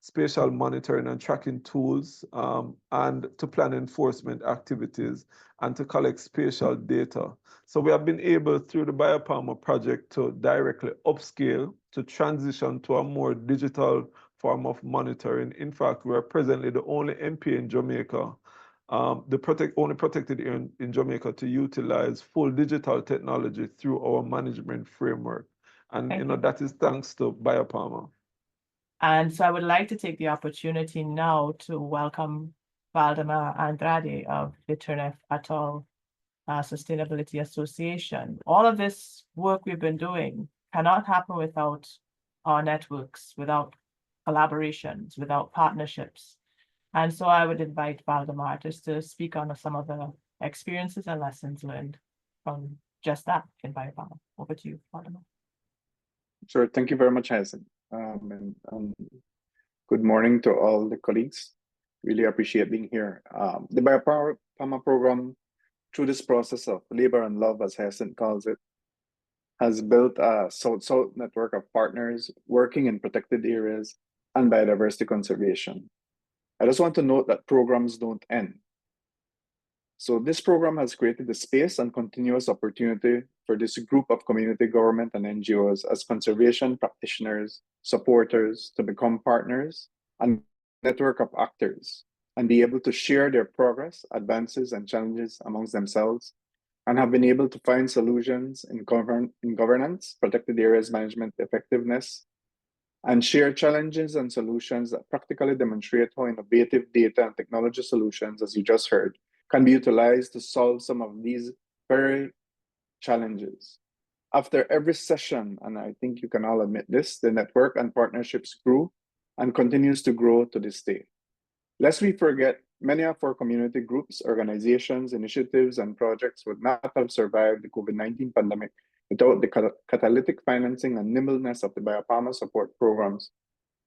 spatial monitoring and tracking tools, and to plan enforcement activities and to collect spatial data. So we have been able, through the BIOPAMA project, to directly upscale, to transition to a more digital form of monitoring. In fact, we are presently the only MPA in Jamaica, only protected in Jamaica to utilize full digital technology through our management framework. And Thank you. that is thanks to BIOPAMA. And so I would like to take the opportunity now to welcome Valdemar Andrade of the Turner et al. Sustainability Association. All of this work we've been doing cannot happen without our networks, without collaborations, without partnerships. And so I would invite Valdemar just to speak on some of the experiences and lessons learned from just that in BIOPAMA. Over to you, Valdemar. Sure. Thank you very much, Hazen. And good morning to all the colleagues. Really appreciate being here. The BIOPAMA program, through this process of labor and love, as Hazen calls it, has built a South-South network of partners working in protected areas and biodiversity conservation. I just want to note that programs don't end. So this program has created a space and continuous opportunity for this group of community government and NGOs as conservation practitioners, supporters, to become partners and network of actors and be able to share their progress, advances, and challenges amongst themselves, and have been able to find solutions in governance, protected areas management effectiveness, and share challenges and solutions that practically demonstrate how innovative data and technology solutions, as you just heard, can be utilized to solve some of these very challenges. After every session, and I think you can all admit this, the network and partnerships grew and continues to grow to this day. Lest we forget, many of our community groups, organizations, initiatives, and projects would not have survived the COVID-19 pandemic without the catalytic financing and nimbleness of the BIOPAMA support programs.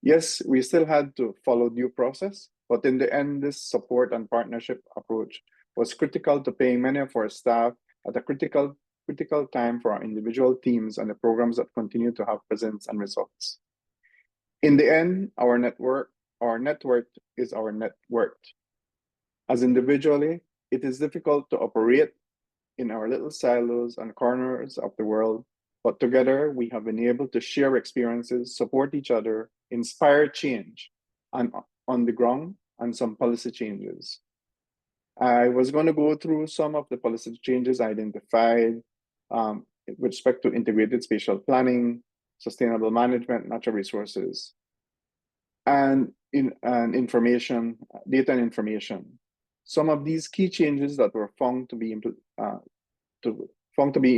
Yes, we still had to follow due process, but in the end, this support and partnership approach was critical to paying many of our staff at a critical time for our individual teams and the programs that continue to have presence and results. In the end, our net worth is our net worth. As individually, it is difficult to operate in our little silos and corners of the world, but together we have been able to share experiences, support each other, inspire change and on the ground and some policy changes. I was going to go through some of the policy changes identified with respect to integrated spatial planning, sustainable management, natural resources, and information, data and information. Some of these key changes that were found to be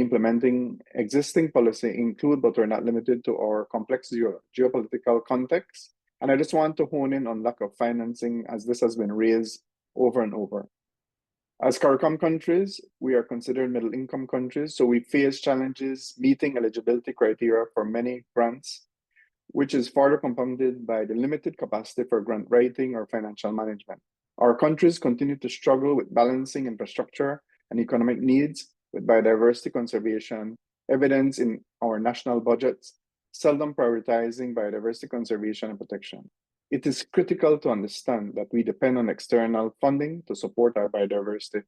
implementing existing policy include, but are not limited to, our complex geopolitical context. And I just want to hone in on lack of financing, as this has been raised over and over. As CARICOM countries, we are considered middle-income countries, so we face challenges meeting eligibility criteria for many grants, which is further compounded by the limited capacity for grant writing or financial management. Our countries continue to struggle with balancing infrastructure and economic needs with biodiversity conservation, evidence in our national budgets, seldom prioritizing biodiversity conservation and protection. It is critical to understand that we depend on external funding to support our biodiversity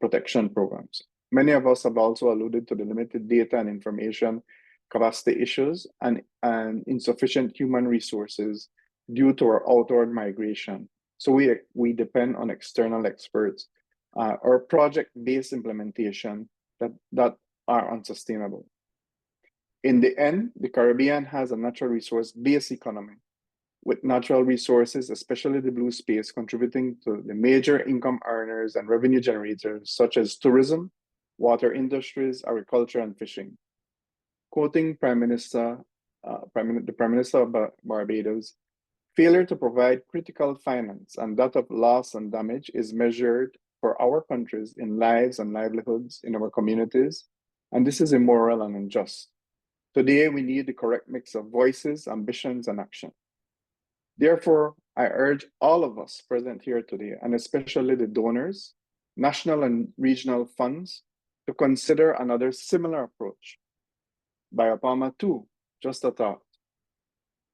protection programs. Many of us have also alluded to the limited data and information capacity issues and insufficient human resources due to our outward migration. So we depend on external experts or project-based implementation that are unsustainable. In the end, the Caribbean has a natural resource-based economy, with natural resources, especially the blue space, contributing to the major income earners and revenue generators, such as tourism, water industries, agriculture, and fishing. Quoting the Prime Minister of Barbados, failure to provide critical finance and that of loss and damage is measured for our countries in lives and livelihoods in our communities, and this is immoral and unjust. Today, we need the correct mix of voices, ambitions, and action. Therefore, I urge all of us present here today, and especially the donors, national and regional funds, to consider another similar approach. BIOPAMA 2, just a thought.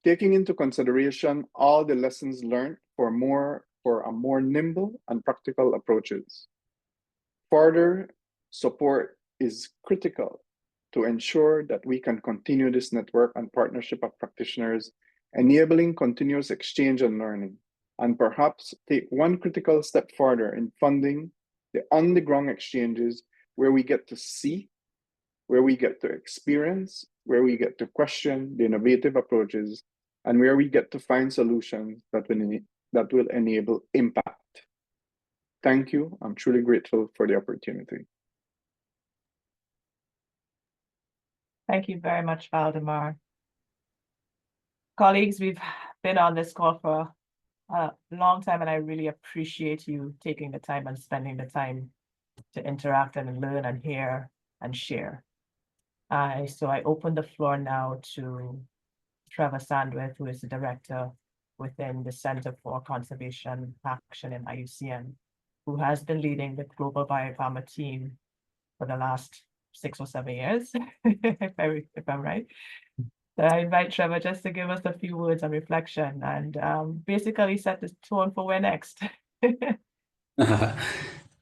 taking into consideration all the lessons learned for a more nimble and practical approaches. Further support is critical to ensure that we can continue this network and partnership of practitioners, enabling continuous exchange and learning, and perhaps take one critical step further in funding the on-the-ground exchanges where we get to see, where we get to experience, where we get to question the innovative approaches, and where we get to find solutions that will enable impact. Thank you. I'm truly grateful for the opportunity. Thank you very much, Valdemar. Colleagues, we've been on this call for a long time, and I really appreciate you taking the time and spending the time to interact and learn and hear and share. So I open the floor now to Trevor Sandwith, who is the director within the Center for Conservation Action in IUCN, who has been leading the Global BIOPAMA team for the last 6 or 7 years, if I'm right. So I invite Trevor just to give us a few words of reflection and basically set the tone for where next.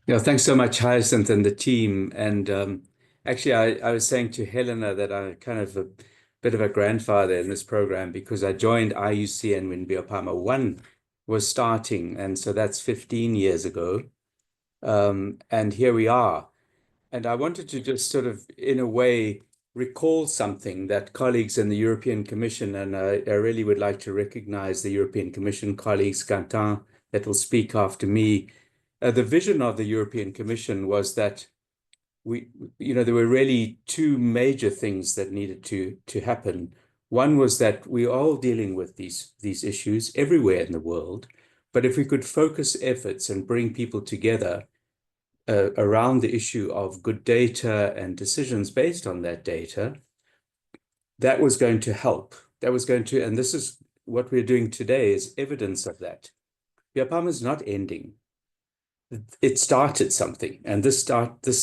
Thanks so much, Hyacinth and the team. And actually, I was saying to Helena that I'm kind of a bit of a grandfather in this program because I joined IUCN when BIOPAMA 1 was starting. And so that's 15 years ago. And here we are. And I wanted to just sort of, in a way, recall something that colleagues in the European Commission, and I really would like to recognize the European Commission colleagues, Quentin, that will speak after me. The vision of the European Commission was that there were really two major things that needed to happen. One was that we're all dealing with these issues everywhere in the world, but if we could focus efforts and bring people together around the issue of good data and decisions based on that data, that was going to help. That was going to, and this is what we're doing today is evidence of that. BIOPAMA is not ending. It started something, and this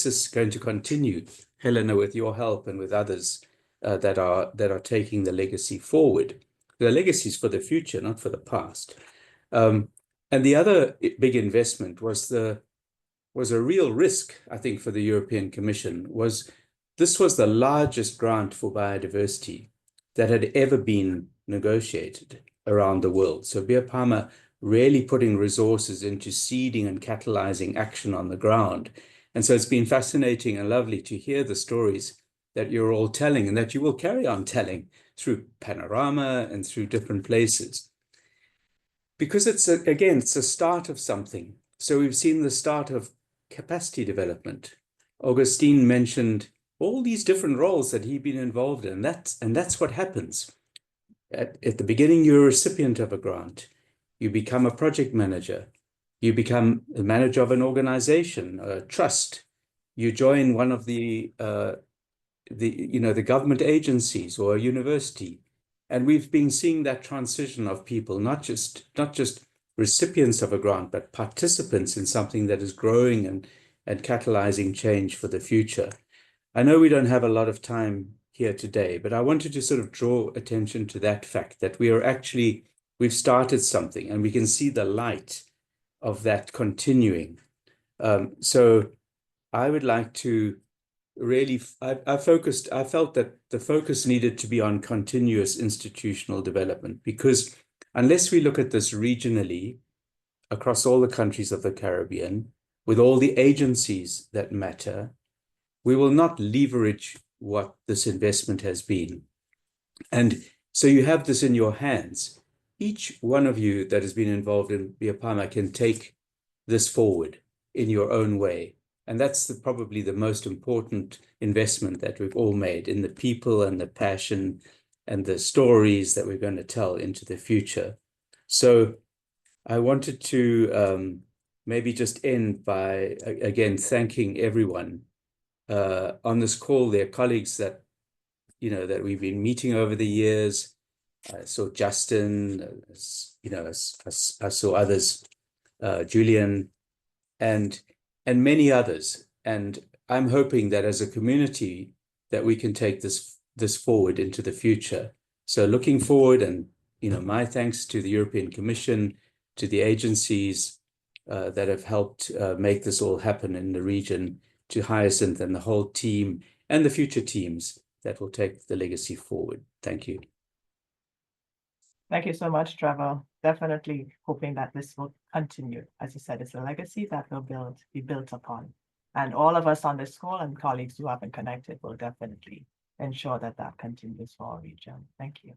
is going to continue, Helena, with your help and with others that are taking the legacy forward. The legacy is for the future, not for the past. And the other big investment was a real risk, I think, for the European Commission. This was the largest grant for biodiversity that had ever been negotiated around the world. So BIOPAMA really putting resources into seeding and catalyzing action on the ground. And so it's been fascinating and lovely to hear the stories that you're all telling and that you will carry on telling through Panorama and through different places. Because it's a start of something. So we've seen the start of capacity development. Augustine mentioned all these different roles that he'd been involved in, and that's what happens. At the beginning, you're a recipient of a grant. You become a project manager. You become a manager of an organization, a trust. You join one of the government agencies or a university. And we've been seeing that transition of people, not just recipients of a grant, but participants in something that is growing and catalyzing change for the future. I know we don't have a lot of time here today, but I wanted to sort of draw attention to that fact that we've started something and we can see the light of that continuing. So I would like to really, I felt that the focus needed to be on continuous institutional development, because unless we look at this regionally across all the countries of the Caribbean, with all the agencies that matter, we will not leverage what this investment has been. And so you have this in your hands. Each one of you that has been involved in BIOPAMA can take this forward in your own way. And that's probably the most important investment that we've all made in the people and the passion and the stories that we're going to tell into the future. So I wanted to maybe just end by, again, thanking everyone on this call, their colleagues that we've been meeting over the years. I saw Justin, I saw others, Julian, and many others. And I'm hoping that as a community that we can take this forward into the future. So looking forward and my thanks to the European Commission, to the agencies that have helped make this all happen in the region, to Hyacinth and the whole team and the future teams that will take the legacy forward. Thank you. Thank you so much, Trevor. Definitely hoping that this will continue. As you said, it's a legacy that will be built upon. And all of us on this call and colleagues who have been connected will definitely ensure that that continues for our region. Thank you.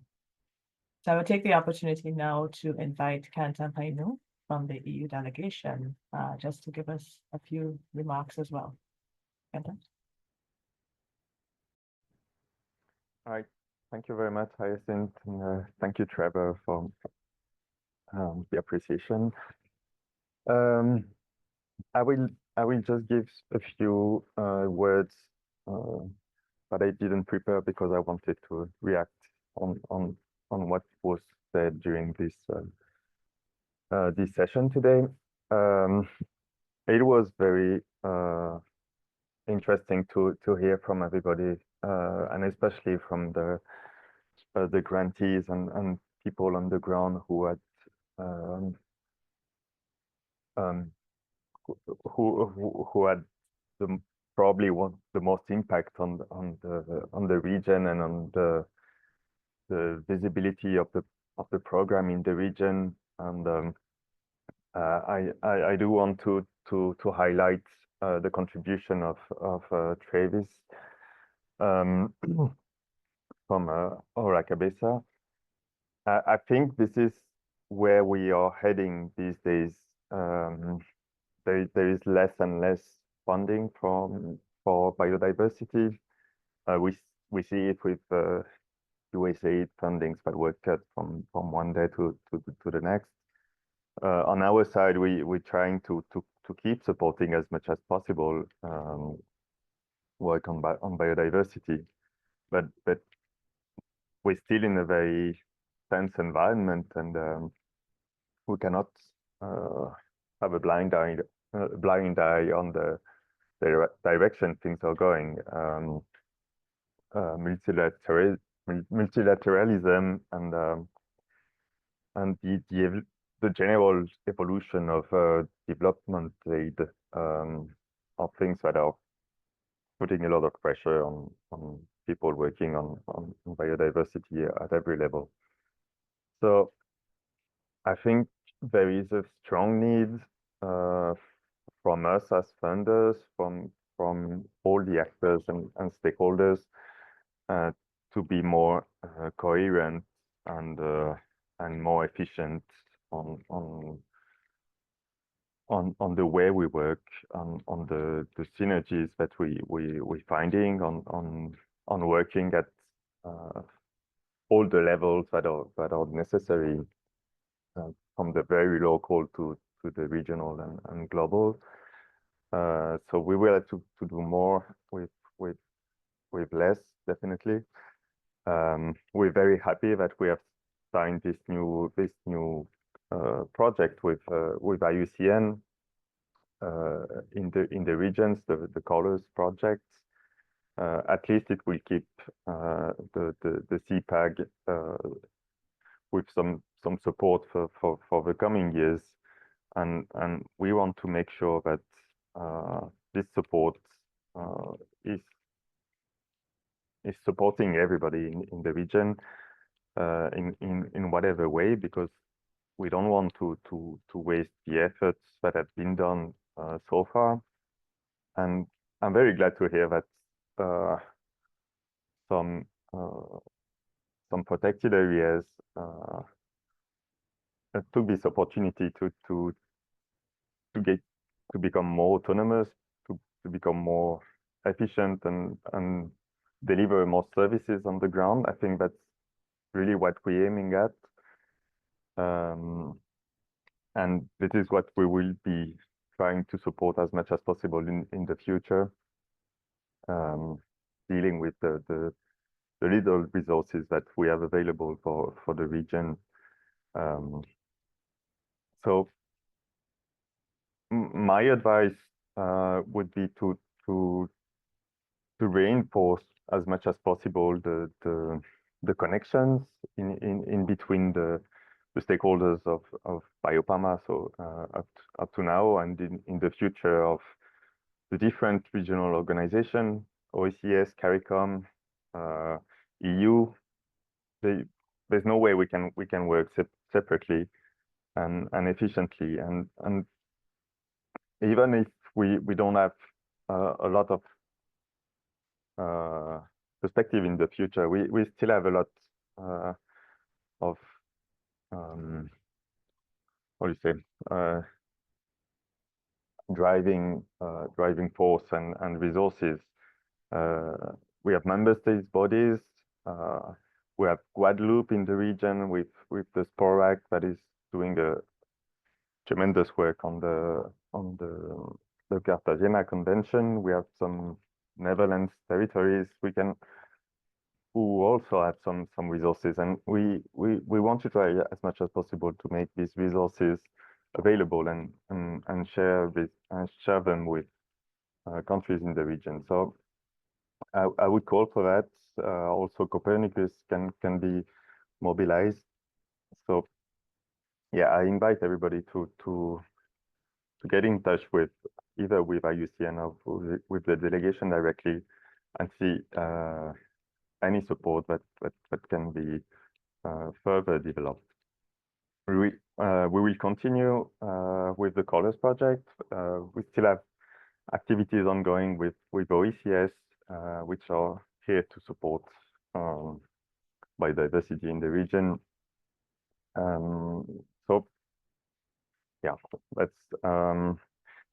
So I will take the opportunity now to invite Kantan Painu from the EU delegation, just to give us a few remarks as well. Kantan? All right. Thank you very much, Hyacinth, and thank you, Trevor, for the appreciation. I will just give a few words that I didn't prepare because I wanted to react on what was said during this session today. It was very interesting to hear from everybody, and especially from the grantees and people on the ground who had who had probably the most impact on the region and on the visibility of the program in the region. And I do want to highlight the contribution of Travis from Ora Cabeza. I think this is where we are heading these days. There is less and less funding for biodiversity. We see it with USAID fundings that were cut from one day to the next. On our side, we're trying to keep supporting as much as possible work on biodiversity, but we're still in a very tense environment, and we cannot have a blind eye on the direction things are going. Multilateralism and the general evolution of development aid are things that are putting a lot of pressure on people working on biodiversity at every level. So I think there is a strong need from us as funders, from all the actors and stakeholders to be more coherent and more efficient on the way we work, on the synergies that we're finding, on working at all the levels that are necessary, from the very local to the regional and global. So we will have to do more with less, definitely. We're very happy that we have signed this new project with IUCN in the regions, the Colors project. At least it will keep the CPAG with some support for the coming years, and we want to make sure that this support is supporting everybody in the region in whatever way, because we don't want to waste the efforts that have been done so far. And I'm very glad to hear that some protected areas took this opportunity to become more autonomous, to become more efficient and deliver more services on the ground. I think that's really what we're aiming at. And this is what we will be trying to support as much as possible in the future, dealing with the little resources that we have available for the region. So my advice would be to reinforce as much as possible the the connections in between the stakeholders of BIOPAMA, so up to now and in the future of the different regional organizations, OECS, CARICOM, EU. There's no way we can work separately and efficiently, and even if we don't have a lot of perspective in the future, we still have a lot of what do you say, driving force and resources. We have member states bodies. We have Guadeloupe in the region with the SPORAC that is doing a tremendous work on the Cartagena Convention. We have some Netherlands territories who also have some resources, and we want to try as much as possible to make these resources available and share them with countries in the region. So I would call for that. Also, Copernicus can be mobilized. So yeah, I invite everybody to get in touch with either with IUCN or with the delegation directly and see any support that can be further developed. We will continue with the Colors Project. We still have activities ongoing with OECS, which are here to support biodiversity in the region. So yeah, that's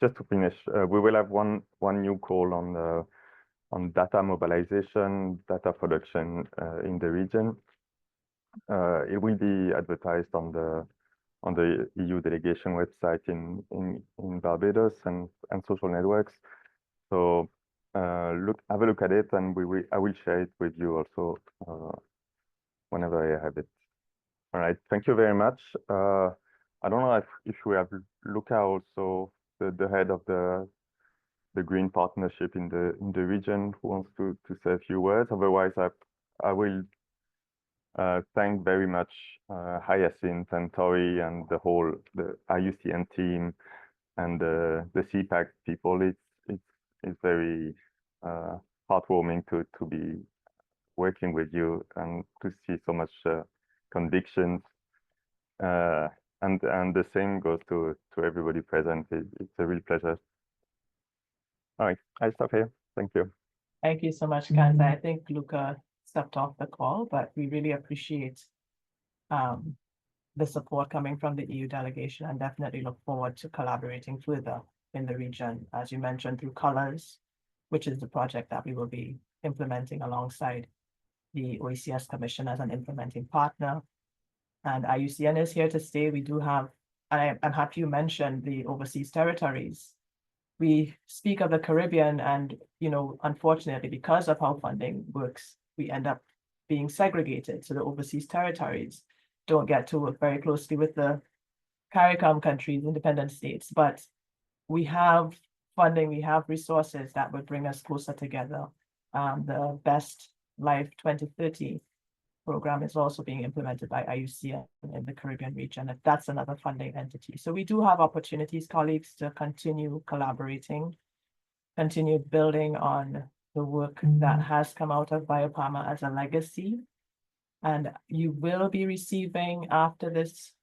just to finish. We will have one new call on data mobilization, data production in the region. It will be advertised on the EU delegation website in Barbados and social networks. So have a look at it, and I will share it with you also whenever I have it. All right, thank you very much. I don't know if we have Luca also, the head of the Green Partnership in the region, who wants to say a few words. Otherwise, I will thank very much Hyacinth and Tori and the IUCN team and the CPAC people. It's very heartwarming to be working with you and to see so much conviction. And the same goes to everybody present. It's a real pleasure. All right, I stop here. Thank you. Thank you so much, Kanta. I think Luca stepped off the call, but we really appreciate the support coming from the EU delegation and definitely look forward to collaborating further in the region, as you mentioned, through Colors, which is the project that we will be implementing alongside the OECS Commission as an implementing partner. And IUCN is here to stay. We do have, and I'm happy you mentioned the overseas territories. We speak of the Caribbean, and unfortunately, because of how funding works, we end up being segregated. So the overseas territories don't get to work very closely with the CARICOM countries, independent states, but we have funding, we have resources that would bring us closer together. The Best Life 2030 program is also being implemented by IUCN in the Caribbean region, and that's another funding entity. So we do have opportunities, colleagues, to continue collaborating, continue building on the work that has come out of BIOPAMA as a legacy. And you will be receiving, after this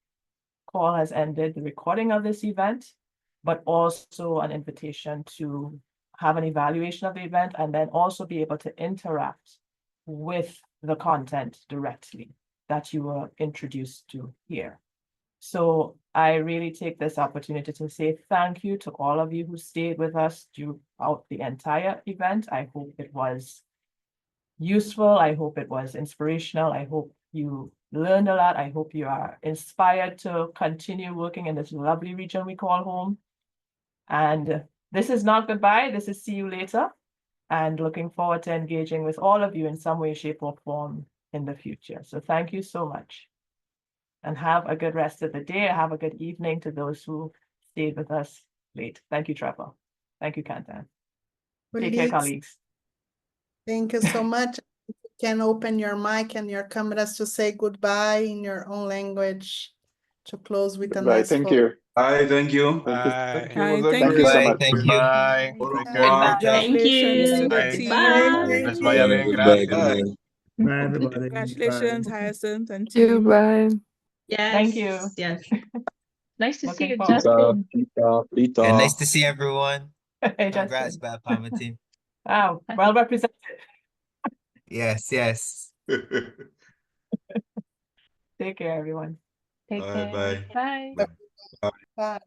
call has ended, the recording of this event, but also an invitation to have an evaluation of the event and then also be able to interact with the content directly that you were introduced to here. So I really take this opportunity to say thank you to all of you who stayed with us throughout the entire event. I hope it was useful. I hope it was inspirational. I hope you learned a lot. I hope you are inspired to continue working in this lovely region we call home. And this is not goodbye. This is see you later. And looking forward to engaging with all of you in some way, shape, or form in the future. So thank you so much. And have a good rest of the day. Have a good evening to those who stayed with us late. Thank you, Trevor. Thank you, Kantan. Take care, colleagues. Thank you so much. can open your mic and your cameras to say goodbye in your own language to close with a Bye. nice Thank photo. you. Hi, thank you. Thank you. Thank you. Hi, It was a thank Thank you so great. much. Thank you. Bye. Au Take care. revoir. Congratulations to the Bye. team. Les voy a ver. Gracias. Bye, everybody. Congratulations, Bye. Hyacinth and You, team. bye. Thank you. Yes. Nice to see Looking you, forward. Justin. Yeah, nice to see everyone. Hey, Congrats, Justin. BIOPAMA team. Wow, well represented. Yes, yes. Take care, everyone. Take Bye care. bye. Bye. Bye. Bye.